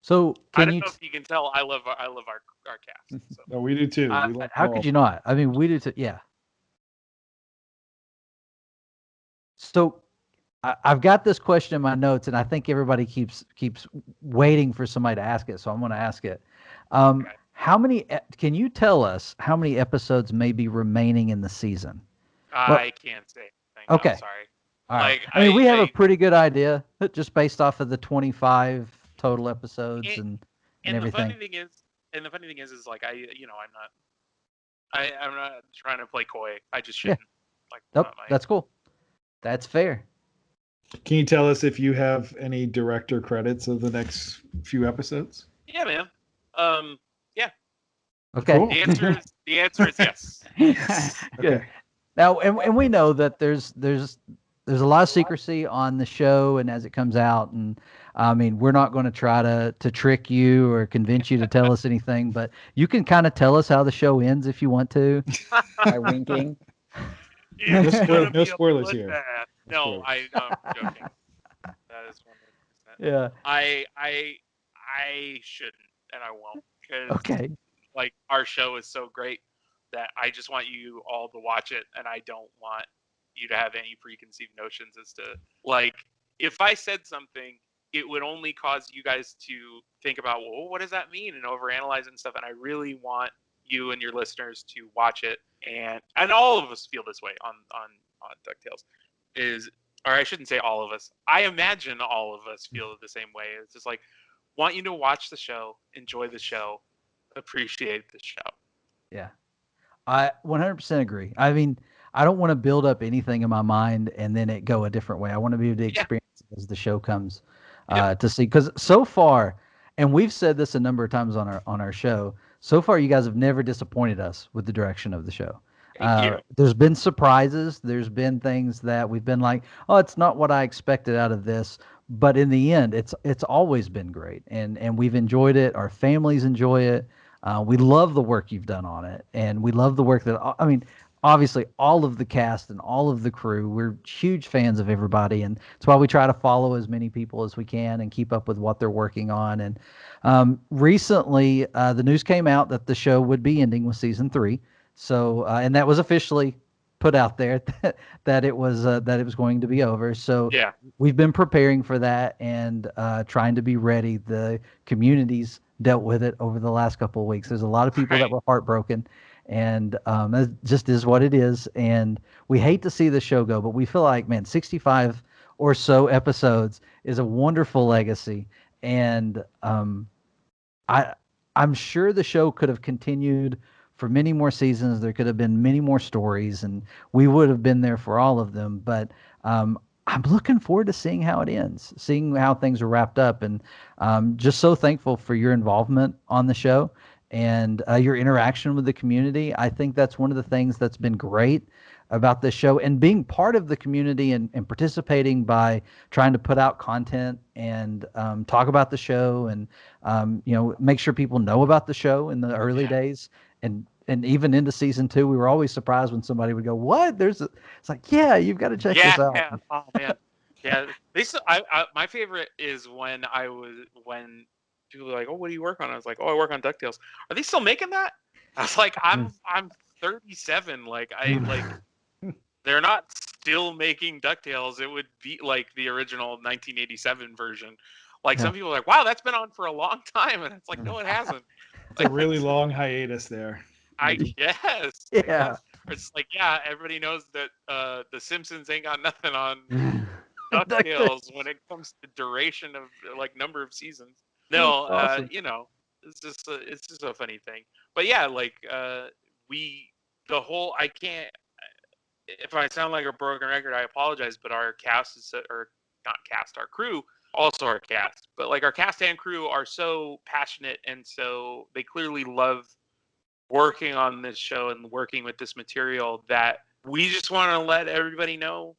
So I don't know if you can tell, I love our cast. So. No, we do too. How could you not? I mean, we do too. Yeah. So I've got this question in my notes, and I think everybody keeps waiting for somebody to ask it. So I'm going to ask it. Okay. How many? Can you tell us how many episodes may be remaining in the season? I can't say. Okay. I'm sorry. All right. I mean, we have a pretty good idea just based off of the 25 total episodes and everything. The funny thing is like I'm not trying to play coy. I just shouldn't. Yeah. Nope. That's cool. That's fair. Can you tell us if you have any director credits of the next few episodes? Yeah, man. Yeah. Okay. Cool. The answer is yes. Good. Okay. Now, and we know that there's a lot of secrecy on the show and as it comes out, and I mean, we're not going to try to trick you or convince you to tell us anything, but you can kind of tell us how the show ends if you want to. By winking. No spoilers here. No, I'm joking. That is 100%. Yeah. I shouldn't, and I won't, because like our show is so great that I just want you all to watch it, and I don't want you to have any preconceived notions as to like if I said something, it would only cause you guys to think about, well, what does that mean, and overanalyze it and stuff. And I really want you and your listeners to watch it, and all of us feel this way on DuckTales. Or I shouldn't say all of us. I imagine all of us feel the same way. It's just like, want you to watch the show, enjoy the show, appreciate the show. Yeah. I 100% agree. I mean, I don't want to build up anything in my mind and then it go a different way. I want to be able to experience it as the show comes to see. Because so far, and we've said this a number of times on our show, so far you guys have never disappointed us with the direction of the show. There's been surprises. There's been things that we've been like, oh, it's not what I expected out of this. But in the end, it's always been great. And we've enjoyed it. Our families enjoy it. We love the work you've done on it. And we love the work obviously all of the cast and all of the crew, we're huge fans of everybody. And that's why we try to follow as many people as we can and keep up with what they're working on. And recently, the news came out that the show would be ending with season 3. So, and that was officially put out there that it was going to be over. So Yeah. we've been preparing for that and trying to be ready. The community's dealt with it over the last couple of weeks. There's a lot of people that were heartbroken, and it just is what it is. And we hate to see the show go, but we feel like, man, 65 or so episodes is a wonderful legacy. And I'm sure the show could have continued for many more seasons. There could have been many more stories, and we would have been there for all of them. But I'm looking forward to seeing how it ends, seeing how things are wrapped up, and just so thankful for your involvement on the show and your interaction with the community. I think that's one of the things that's been great about this show, and being part of the community and participating by trying to put out content and talk about the show and make sure people know about the show in the early days. And even into season 2, we were always surprised when somebody would go, "What? It's like, yeah, you've got to check this out." Yeah. Oh man. Yeah. My favorite is when people were like, "Oh, what do you work on?" I was like, "Oh, I work on DuckTales." Are they still making that? I was like, I'm 37. Like they're not still making DuckTales. It would be like the original 1987 version. Like some people are like, "Wow, that's been on for a long time," and it's like, no, it hasn't. It's a really long hiatus there. I guess. Yeah. It's like, yeah, everybody knows that the Simpsons ain't got nothing on DuckTales when it comes to duration of like number of seasons. No, awesome. it's just a funny thing. But yeah, like I can't. If I sound like a broken record, I apologize. But our cast our crew, also our cast, but like our cast and crew are so passionate, and so they clearly love working on this show and working with this material that we just want to let everybody know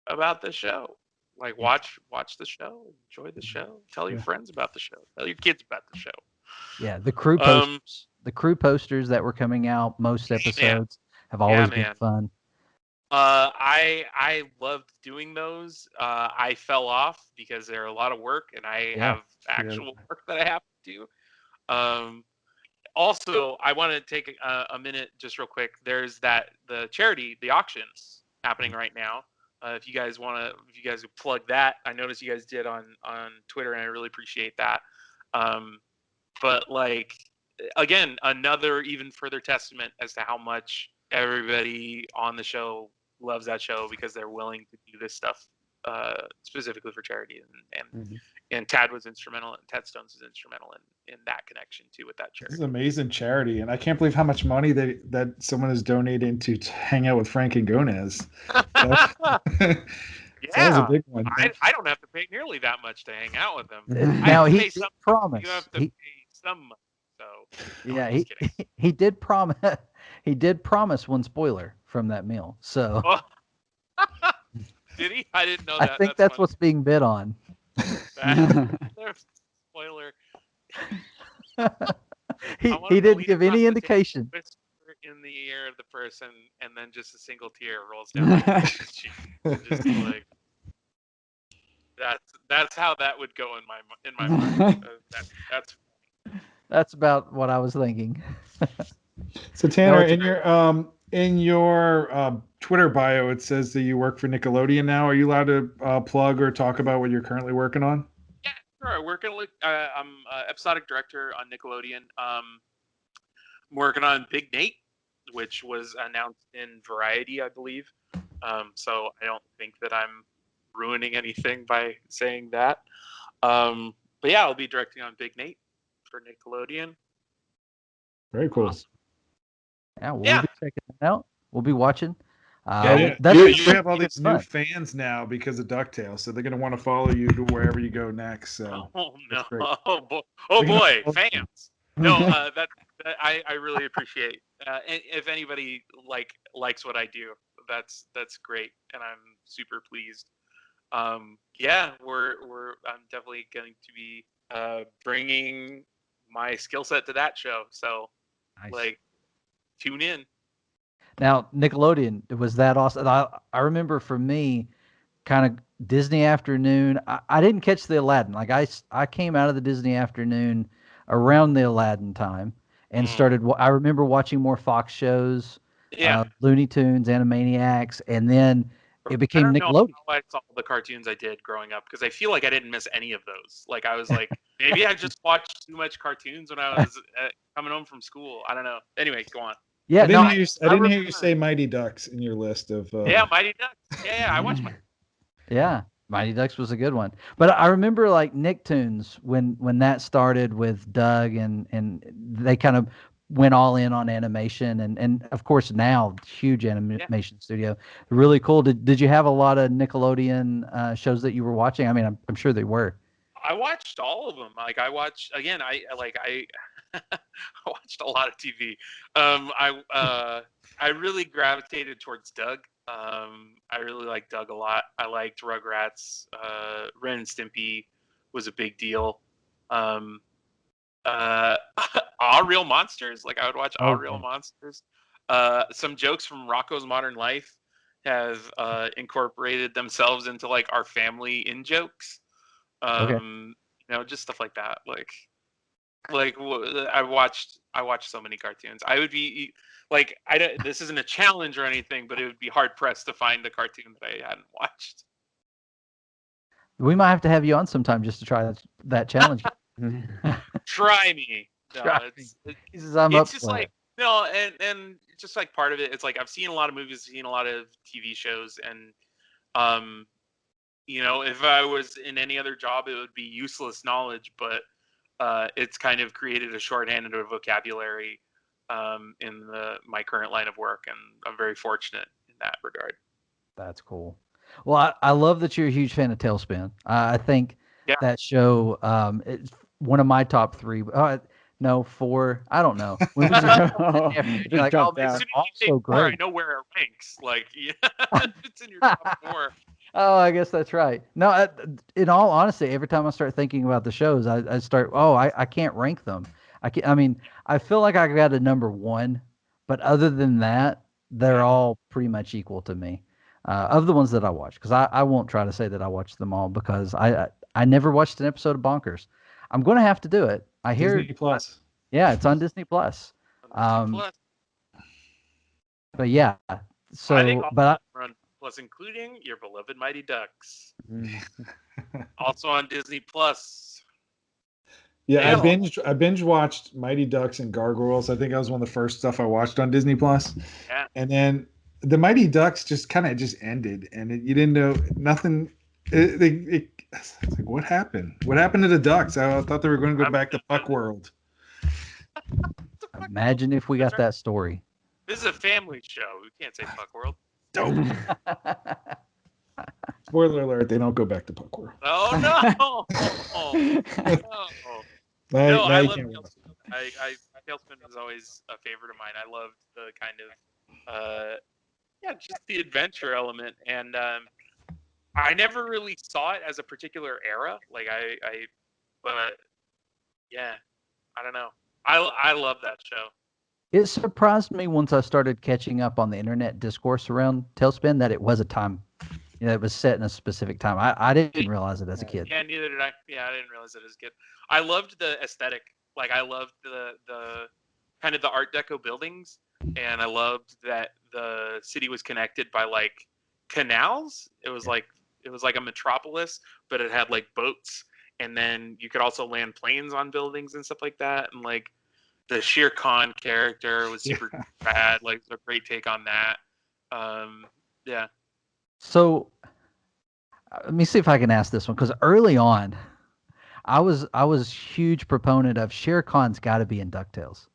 about the show. Like watch the show, enjoy the show, tell your friends about the show, tell your kids about the show. Yeah, the crew posters that were coming out most episodes have always been fun. I loved doing those. I fell off because they're a lot of work, and I have actual work that I have to do. Also, I want to take a minute just real quick. There's the charity, the auctions happening right now. If you guys would plug that, I noticed you guys did on Twitter, and I really appreciate that. But like, again, another even further testament as to how much everybody on the show loves that show, because they're willing to do this stuff specifically for charity, and Tad was instrumental, and Ted Stones is instrumental in that connection too with that charity. This is amazing charity, and I can't believe how much money that someone is donating to hang out with Frank and Gomez. Yeah, that was a big one. I don't have to pay nearly that much to hang out with them. Now he promised. You have to pay some money. So yeah, he did promise. He did promise one spoiler from that meal. So did he? I didn't know that. I think that's what's being bid on. Spoiler. He didn't give any indication. Whisper in the ear of the person, and then just a single tear rolls down his cheek. Just like that's how that would go in my mind. That's about what I was thinking. So Tanner, in your Twitter bio, it says that you work for Nickelodeon now. Are you allowed to plug or talk about what you're currently working on? Yeah, sure. I'm episodic director on Nickelodeon. I'm working on Big Nate, which was announced in Variety, I believe. So I don't think that I'm ruining anything by saying that. But yeah, I'll be directing on Big Nate for Nickelodeon. Very cool. Awesome. Yeah, we'll be checking it out. We'll be watching. You have all these new fans now because of DuckTales, so they're going to want to follow you to wherever you go next. So. Oh no! Oh boy, fans! No, I really appreciate. And if anybody likes what I do, that's great, and I'm super pleased. Yeah, I'm definitely going to be bringing my skill set to that show. So, nice. Tune in. Now, Nickelodeon, was that awesome? I remember for me, kind of Disney Afternoon. I didn't catch the Aladdin. Like I came out of the Disney Afternoon around the Aladdin time and started. I remember watching more Fox shows Yeah. Looney Tunes, Animaniacs, and then it became I don't know Nickelodeon. how I saw the cartoons I did growing up because I feel like I didn't miss any of those. Like I was like, maybe I just watched too much cartoons when I was coming home from school. I don't know. Anyway, go on. Yeah, I didn't hear you say Mighty Ducks in your list of. Yeah, Mighty Ducks. Yeah, I watched Mighty. Yeah, Mighty Ducks was a good one. But I remember like Nicktoons when that started with Doug and they kind of went all in on animation and of course now huge animation studio. Really cool. Did you have a lot of Nickelodeon shows that you were watching? I mean, I'm sure they were. I watched all of them. Like I watched again. I I watched a lot of TV. I really gravitated towards Doug. I really liked Doug a lot. I liked Rugrats. Ren and Stimpy was a big deal. All Real Monsters. Like I would watch All Real Monsters. Some jokes from Rocko's Modern Life have incorporated themselves into like our family in jokes. You know, just stuff like that. Like I watched so many cartoons. I would be like, this isn't a challenge or anything, but it would be hard pressed to find a cartoon that I hadn't watched. We might have to have you on sometime just to try that challenge. Try me. No, it's just like no, and just like part of it. It's like I've seen a lot of movies, seen a lot of TV shows, and you know, if I was in any other job, it would be useless knowledge, but it's kind of created a shorthand and a vocabulary in my current line of work, and I'm very fortunate in that regard. That's cool. Well, I love that you're a huge fan of Tailspin. I think that show it's one of my top 3. No, 4. I don't know. When was you're like, oh, as soon as you say 4, I know where it ranks. Like, it's in your top 4. Oh, I guess that's right. No, in all honesty, every time I start thinking about the shows, I start, I can't rank them. I mean, I feel like I got a number 1, but other than that, they're all pretty much equal to me. Of the ones that I watch, because I won't try to say that I watched them all because I never watched an episode of Bonkers. I'm going to have to do it. I hear Disney Plus. Yeah, it's on Disney Plus. But yeah, so Plus, including your beloved Mighty Ducks, also on Disney Plus. Yeah, I binge watched Mighty Ducks and Gargoyles. I think that was one of the first stuff I watched on Disney Plus. Yeah, and then the Mighty Ducks just kind of just ended, and you didn't know nothing. It's like, what happened? What happened to the Ducks? I thought they were going to go back to Puck World. Imagine if we got that story. This is a family show. We can't say Puck World. Don't. Spoiler alert, they don't go back to Puck World. Oh, no. No, I love Tailspin. Tailspin was always a favorite of mine. I loved the kind of, just the adventure element. And I never really saw it as a particular era. Like, but yeah, I don't know. I love that show. It surprised me once I started catching up on the internet discourse around Tailspin that it was a time, it was set in a specific time. I didn't realize it as a kid. Yeah, neither did I. Yeah, I didn't realize it as a kid. I loved the aesthetic. Like, I loved the kind of the Art Deco buildings, and I loved that the city was connected by like canals. It was like a metropolis, but it had like boats, and then you could also land planes on buildings and stuff like that. And like the Shere Khan character was super bad. Like, a great take on that. Yeah. So let me see if I can ask this one, because early on, I was huge proponent of Shere Khan's got to be in DuckTales.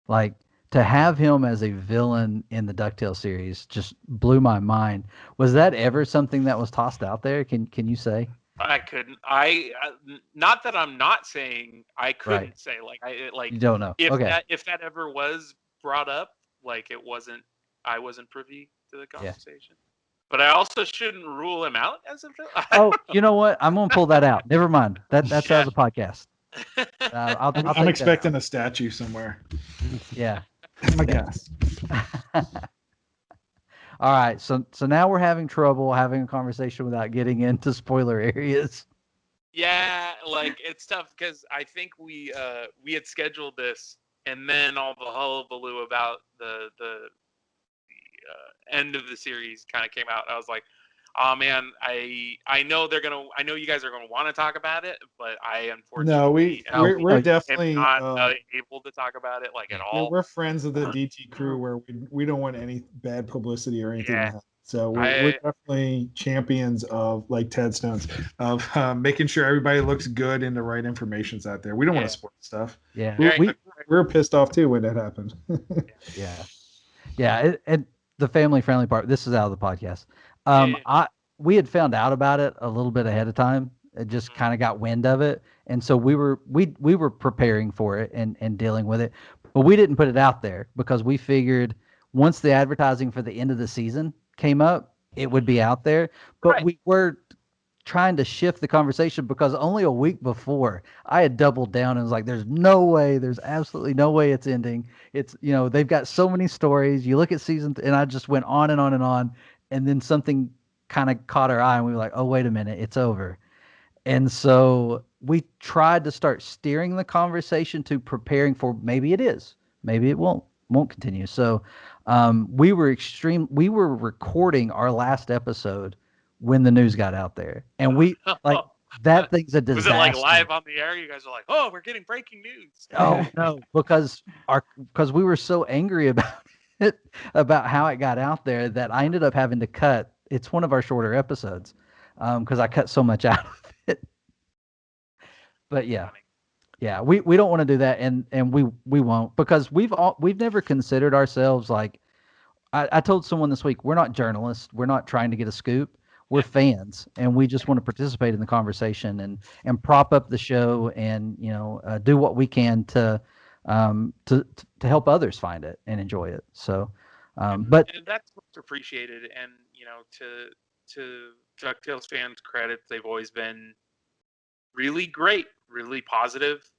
Like, to have him as a villain in the DuckTales series just blew my mind. Was that ever something that was tossed out there? Can you say? I couldn't. Not that I'm not saying I couldn't say. Like, you don't know. If that ever was brought up, like, I wasn't privy to the conversation. But I also shouldn't rule him out as a villain. Oh, you know what? I'm gonna pull that out. Never mind. That's out of the podcast. I'm expecting a statue somewhere. Yeah. I guess. All right. So now we're having trouble having a conversation without getting into spoiler areas. Yeah, like, it's tough because I think we had scheduled this, and then all the hullabaloo about the end of the series kind of came out, I was like, oh man, I know you guys are gonna want to talk about it, but I unfortunately we're definitely not able to talk about it like at all. We're friends of the DT crew where we don't want any bad publicity or anything to happen. So we're definitely champions of, like Ted Stones, of making sure everybody looks good and the right information's out there. We don't want to spoil stuff. Yeah, we're pissed off too when that happened. And the family friendly part. This is out of the podcast. We had found out about it a little bit ahead of time. It just kind of got wind of it, and so we were preparing for it and dealing with it, but we didn't put it out there because we figured once the advertising for the end of the season came up, it would be out there. But we were trying to shift the conversation because only a week before I had doubled down and was like, there's absolutely no way it's ending. It's, they've got so many stories. You look at and I just went on and on and on. And then something kind of caught our eye and we were like, oh, wait a minute, it's over. And so we tried to start steering the conversation to preparing for maybe it is, maybe it won't continue. So we were recording our last episode when the news got out there, and we that thing's a disaster. Was it like live on the air? You guys are like, oh, we're getting breaking news. Oh no, because we were so angry about it, about how it got out there, that I ended up having to cut. It's one of our shorter episodes because I cut so much out of it. But yeah, we don't want to do that, and we won't, because we've never considered ourselves like. I told someone this week, we're not journalists. We're not trying to get a scoop. We're fans, and we just want to participate in the conversation and prop up the show and do what we can to help others find it and enjoy it. So, but and that's what's appreciated. And to DuckTales fans' credit, they've always been really great, really positive,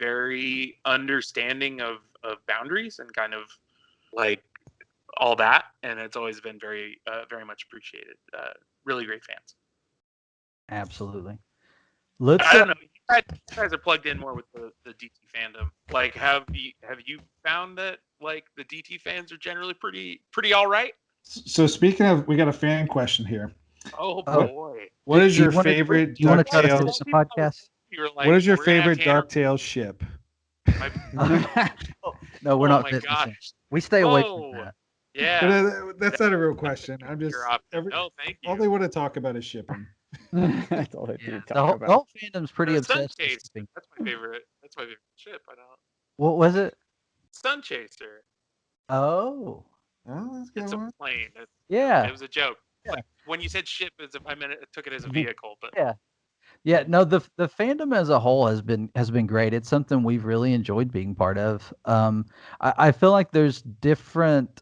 very understanding of boundaries and kind of like all that, and it's always been very very much appreciated. Really great fans. Absolutely. I don't know, you guys are plugged in more with the DT fandom. Like, have you found that like the DT fans are generally pretty all right? So speaking of, we got a fan question here. Oh boy. What is your favorite DuckTales podcast? What is your favorite DuckTales ship? No, we're not. Oh my gosh. We stay away from that. Yeah. That's not a real question. I'm just no, thank you. all they want to talk about is shipping. That's all they the whole fandom's pretty obsessed with shipping. That's my favorite ship. I don't. What was it? Sun Chaser. Oh, that's it's a plane. Yeah. It was a joke. Yeah. Like, when you said ship, I meant it took it as a vehicle, but yeah. No, the fandom as a whole has been great. It's something we've really enjoyed being part of. I feel like there's different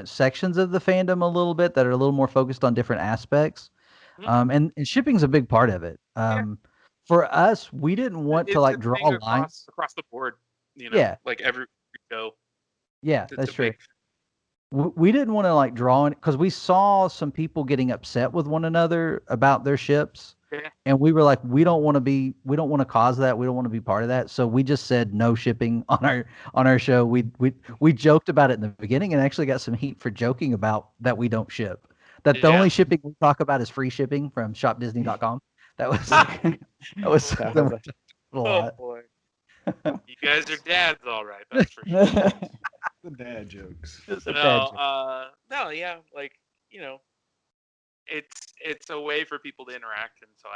sections of the fandom a little bit that are a little more focused on different aspects. And shipping's a big part of it. For us, we didn't want to draw lines across the board. Like every show. Yeah, that's true. We didn't want to draw in, because we saw some people getting upset with one another about their ships, and we were like, we don't want to cause that. We don't want to be part of that. So we just said no shipping on our show. We joked about it in the beginning and actually got some heat for joking about that we don't ship. That the only shipping we talk about is free shipping from shopdisney.com. That was a lot. Boy. You guys are dads, all right. That's for sure. The dad jokes. It's a way for people to interact, and so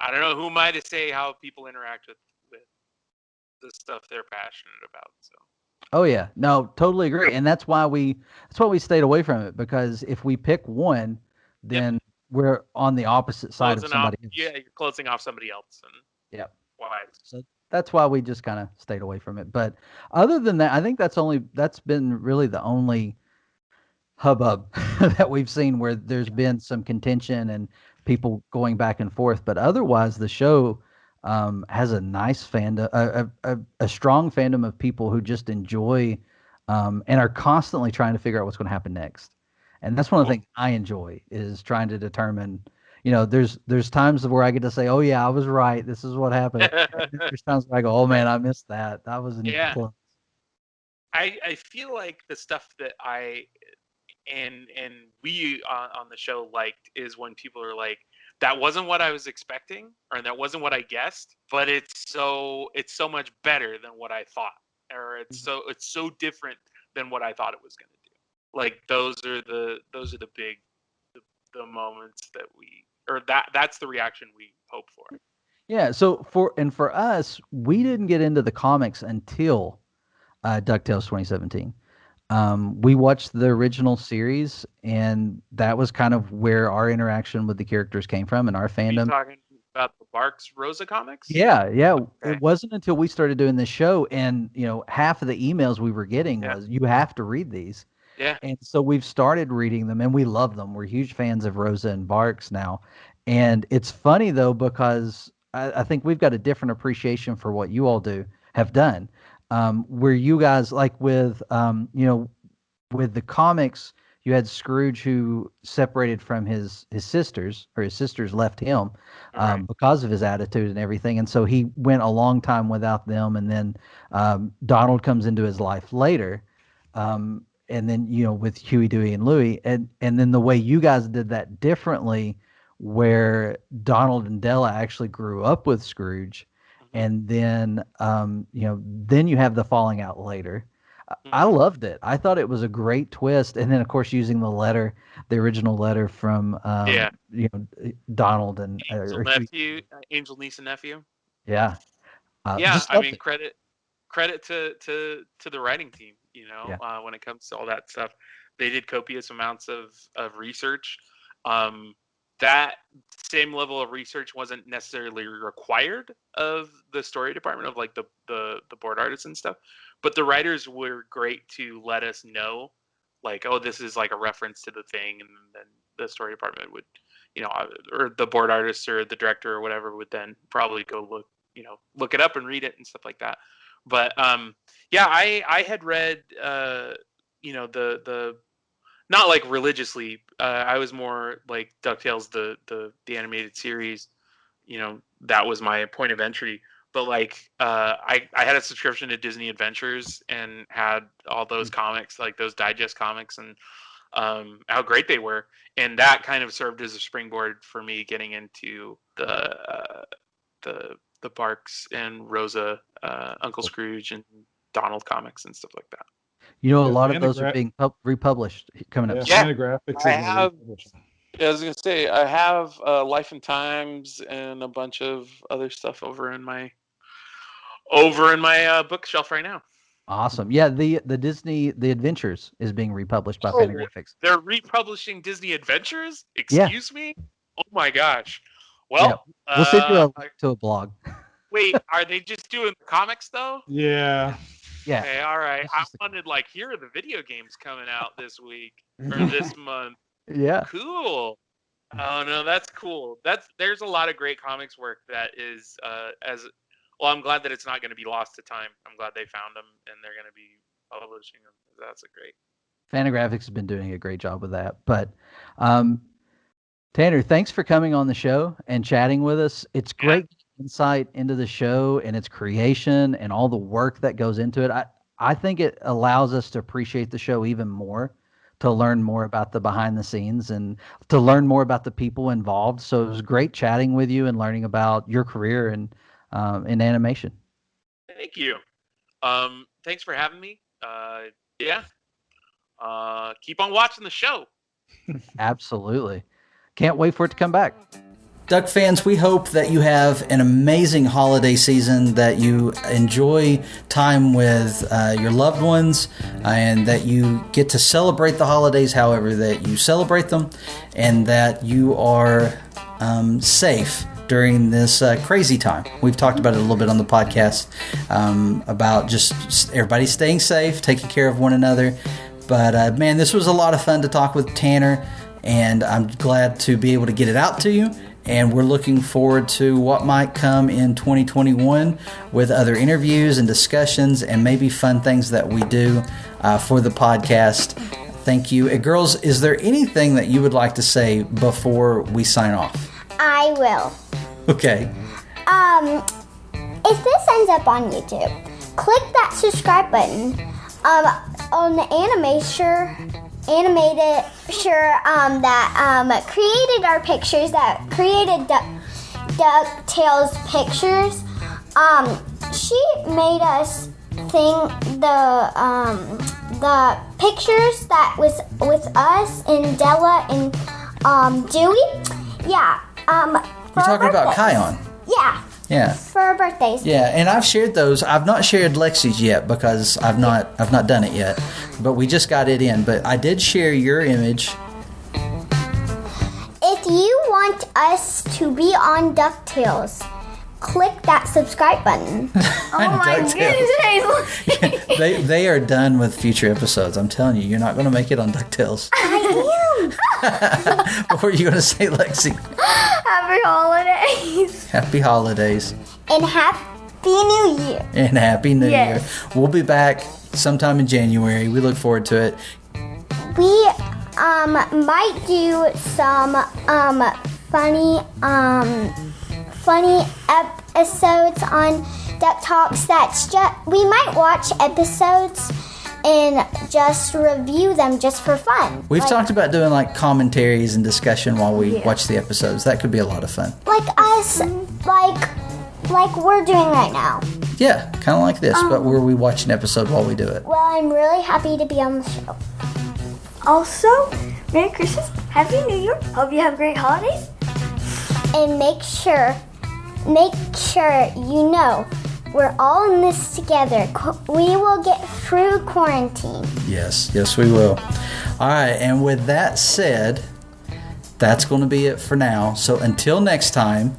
I don't know who am I to say how people interact with the stuff they're passionate about. So. Oh yeah, no, totally agree, and that's why we stayed away from it, because if we pick one, then we're on the opposite side of somebody else. Yeah, you're closing off somebody else, and why? So that's why we just kind of stayed away from it. But other than that, I think that's been really the only hubbub that we've seen where there's been some contention and people going back and forth. But otherwise, the show has a nice fandom, a strong fandom of people who just enjoy and are constantly trying to figure out what's going to happen next. And that's one of the things I enjoy, is trying to determine. There's times where I get to say, "Oh yeah, I was right. This is what happened." There's times where I go, "Oh man, I missed that. That was close." I feel like the stuff that I and we on the show liked is when people are like, that wasn't what I was expecting, or that wasn't what I guessed, but it's so much better than what I thought, or it's so different than what I thought it was going to do. Like those are the big the moments that that's the reaction we hope for. Yeah. So for us, we didn't get into the comics until DuckTales 2017. We watched the original series, and that was kind of where our interaction with the characters came from and our fandom. Are you talking about the Barks Rosa comics? Yeah. Okay. It wasn't until we started doing this show, and half of the emails we were getting was, "You have to read these." Yeah. And so we've started reading them, and we love them. We're huge fans of Rosa and Barks now. And it's funny though, because I think we've got a different appreciation for what you all have done. Where you guys, like with with the comics, you had Scrooge who separated from his sisters, or his sisters left him because of his attitude and everything, and so he went a long time without them. And then Donald comes into his life later, and then with Huey, Dewey, and Louie, and then the way you guys did that differently, where Donald and Della actually grew up with Scrooge. And then, then you have the falling out later. I loved it. I thought it was a great twist. And then, of course, using the original letter from, Donald and Angel, niece, and nephew. Yeah. I mean, credit to the writing team. When it comes to all that stuff, they did copious amounts of research. That same level of research wasn't necessarily required of the story department, of like the board artists and stuff, but the writers were great to let us know, like, oh, this is like a reference to the thing, and then the story department would, or the board artists or the director or whatever would then probably go look it up and read it and stuff like that. But I had read the not like religiously. I was more like DuckTales, the animated series. That was my point of entry. But like, I had a subscription to Disney Adventures and had all those comics, like those digest comics, and how great they were. And that kind of served as a springboard for me getting into the Barks and Rosa, Uncle Scrooge and Donald comics and stuff like that. A lot of those are being republished coming up. Yeah, Fantagraphics. I was gonna say I have Life and Times and a bunch of other stuff over in my bookshelf right now. Awesome. Yeah, the Disney Adventures is being republished by Fantagraphics. They're republishing Disney Adventures? Excuse me? Oh my gosh. Well, we'll send you a link to a blog. Wait, are they just doing the comics though? Yeah. Yeah. Okay, all right. I wanted here are the video games coming out this week or this month. Yeah. Cool. Oh no, that's cool. There's a lot of great comics work that is I'm glad that it's not going to be lost to time. I'm glad they found them and they're going to be publishing them. That's great. Fantagraphics has been doing a great job with that. But Tanner, thanks for coming on the show and chatting with us. It's great insight into the show and its creation and all the work that goes into it. I think it allows us to appreciate the show even more, to learn more about the behind the scenes and to learn more about the people involved. So it was great chatting with you and learning about your career in animation. Thank you. Thanks for having me. Keep on watching the show. Absolutely. Can't wait for it to come back. Duck fans, we hope that you have an amazing holiday season, that you enjoy time with your loved ones, and that you get to celebrate the holidays however that you celebrate them, and that you are safe during this crazy time. We've talked about it a little bit on the podcast, about just everybody staying safe, taking care of one another. But man, this was a lot of fun to talk with Tanner, and I'm glad to be able to get it out to you. And we're looking forward to what might come in 2021 with other interviews and discussions and maybe fun things that we do for the podcast. Thank you. Girls, is there anything that you would like to say before we sign off? I will. Okay. If this ends up on YouTube, click that subscribe button. on the animated that created our pictures, that created DuckTales pictures. She made us sing the pictures that was with us and Della and Dewey. Yeah. You're talking about Kion. Yeah. Yeah. For our birthdays. Yeah, and I've shared those. I've not shared Lexi's yet because I've not done it yet. But we just got it in. But I did share your image. If you want us to be on DuckTales, click that subscribe button. Oh my goodness, Hazel. They are done with future episodes. I'm telling you, you're not going to make it on DuckTales. I am. What were you going to say, Lexi? Happy holidays. Happy holidays. And Happy New Year. And Happy New Yes. Year. We'll be back sometime in January. We look forward to it. We might do some funny episodes on DuckTalks. That's just, we might watch episodes and just review them just for fun. We've talked about doing like commentaries and discussion while we watch the episodes. That could be a lot of fun. Like us, like we're doing right now. Yeah, kind of like this, but where we watch an episode while we do it. Well, I'm really happy to be on the show. Also, Merry Christmas, Happy New Year. Hope you have great holidays. And make sure you know we're all in this together. We will get through quarantine. Yes, we will. All right, and with that said, that's going to be it for now. So until next time,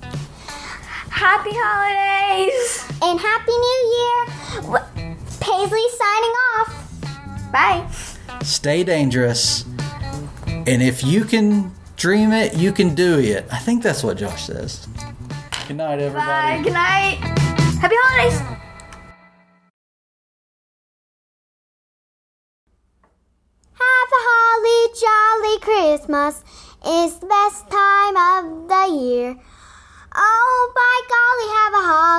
Happy holidays. And Happy New Year. Paisley signing off. Bye. stay dangerous, and if you can dream it, you can do it. I think that's what Josh says. Good night, everybody. Bye. Good night. Happy holidays. Have a holly jolly Christmas. It's the best time of the year. Oh, by golly, have a holly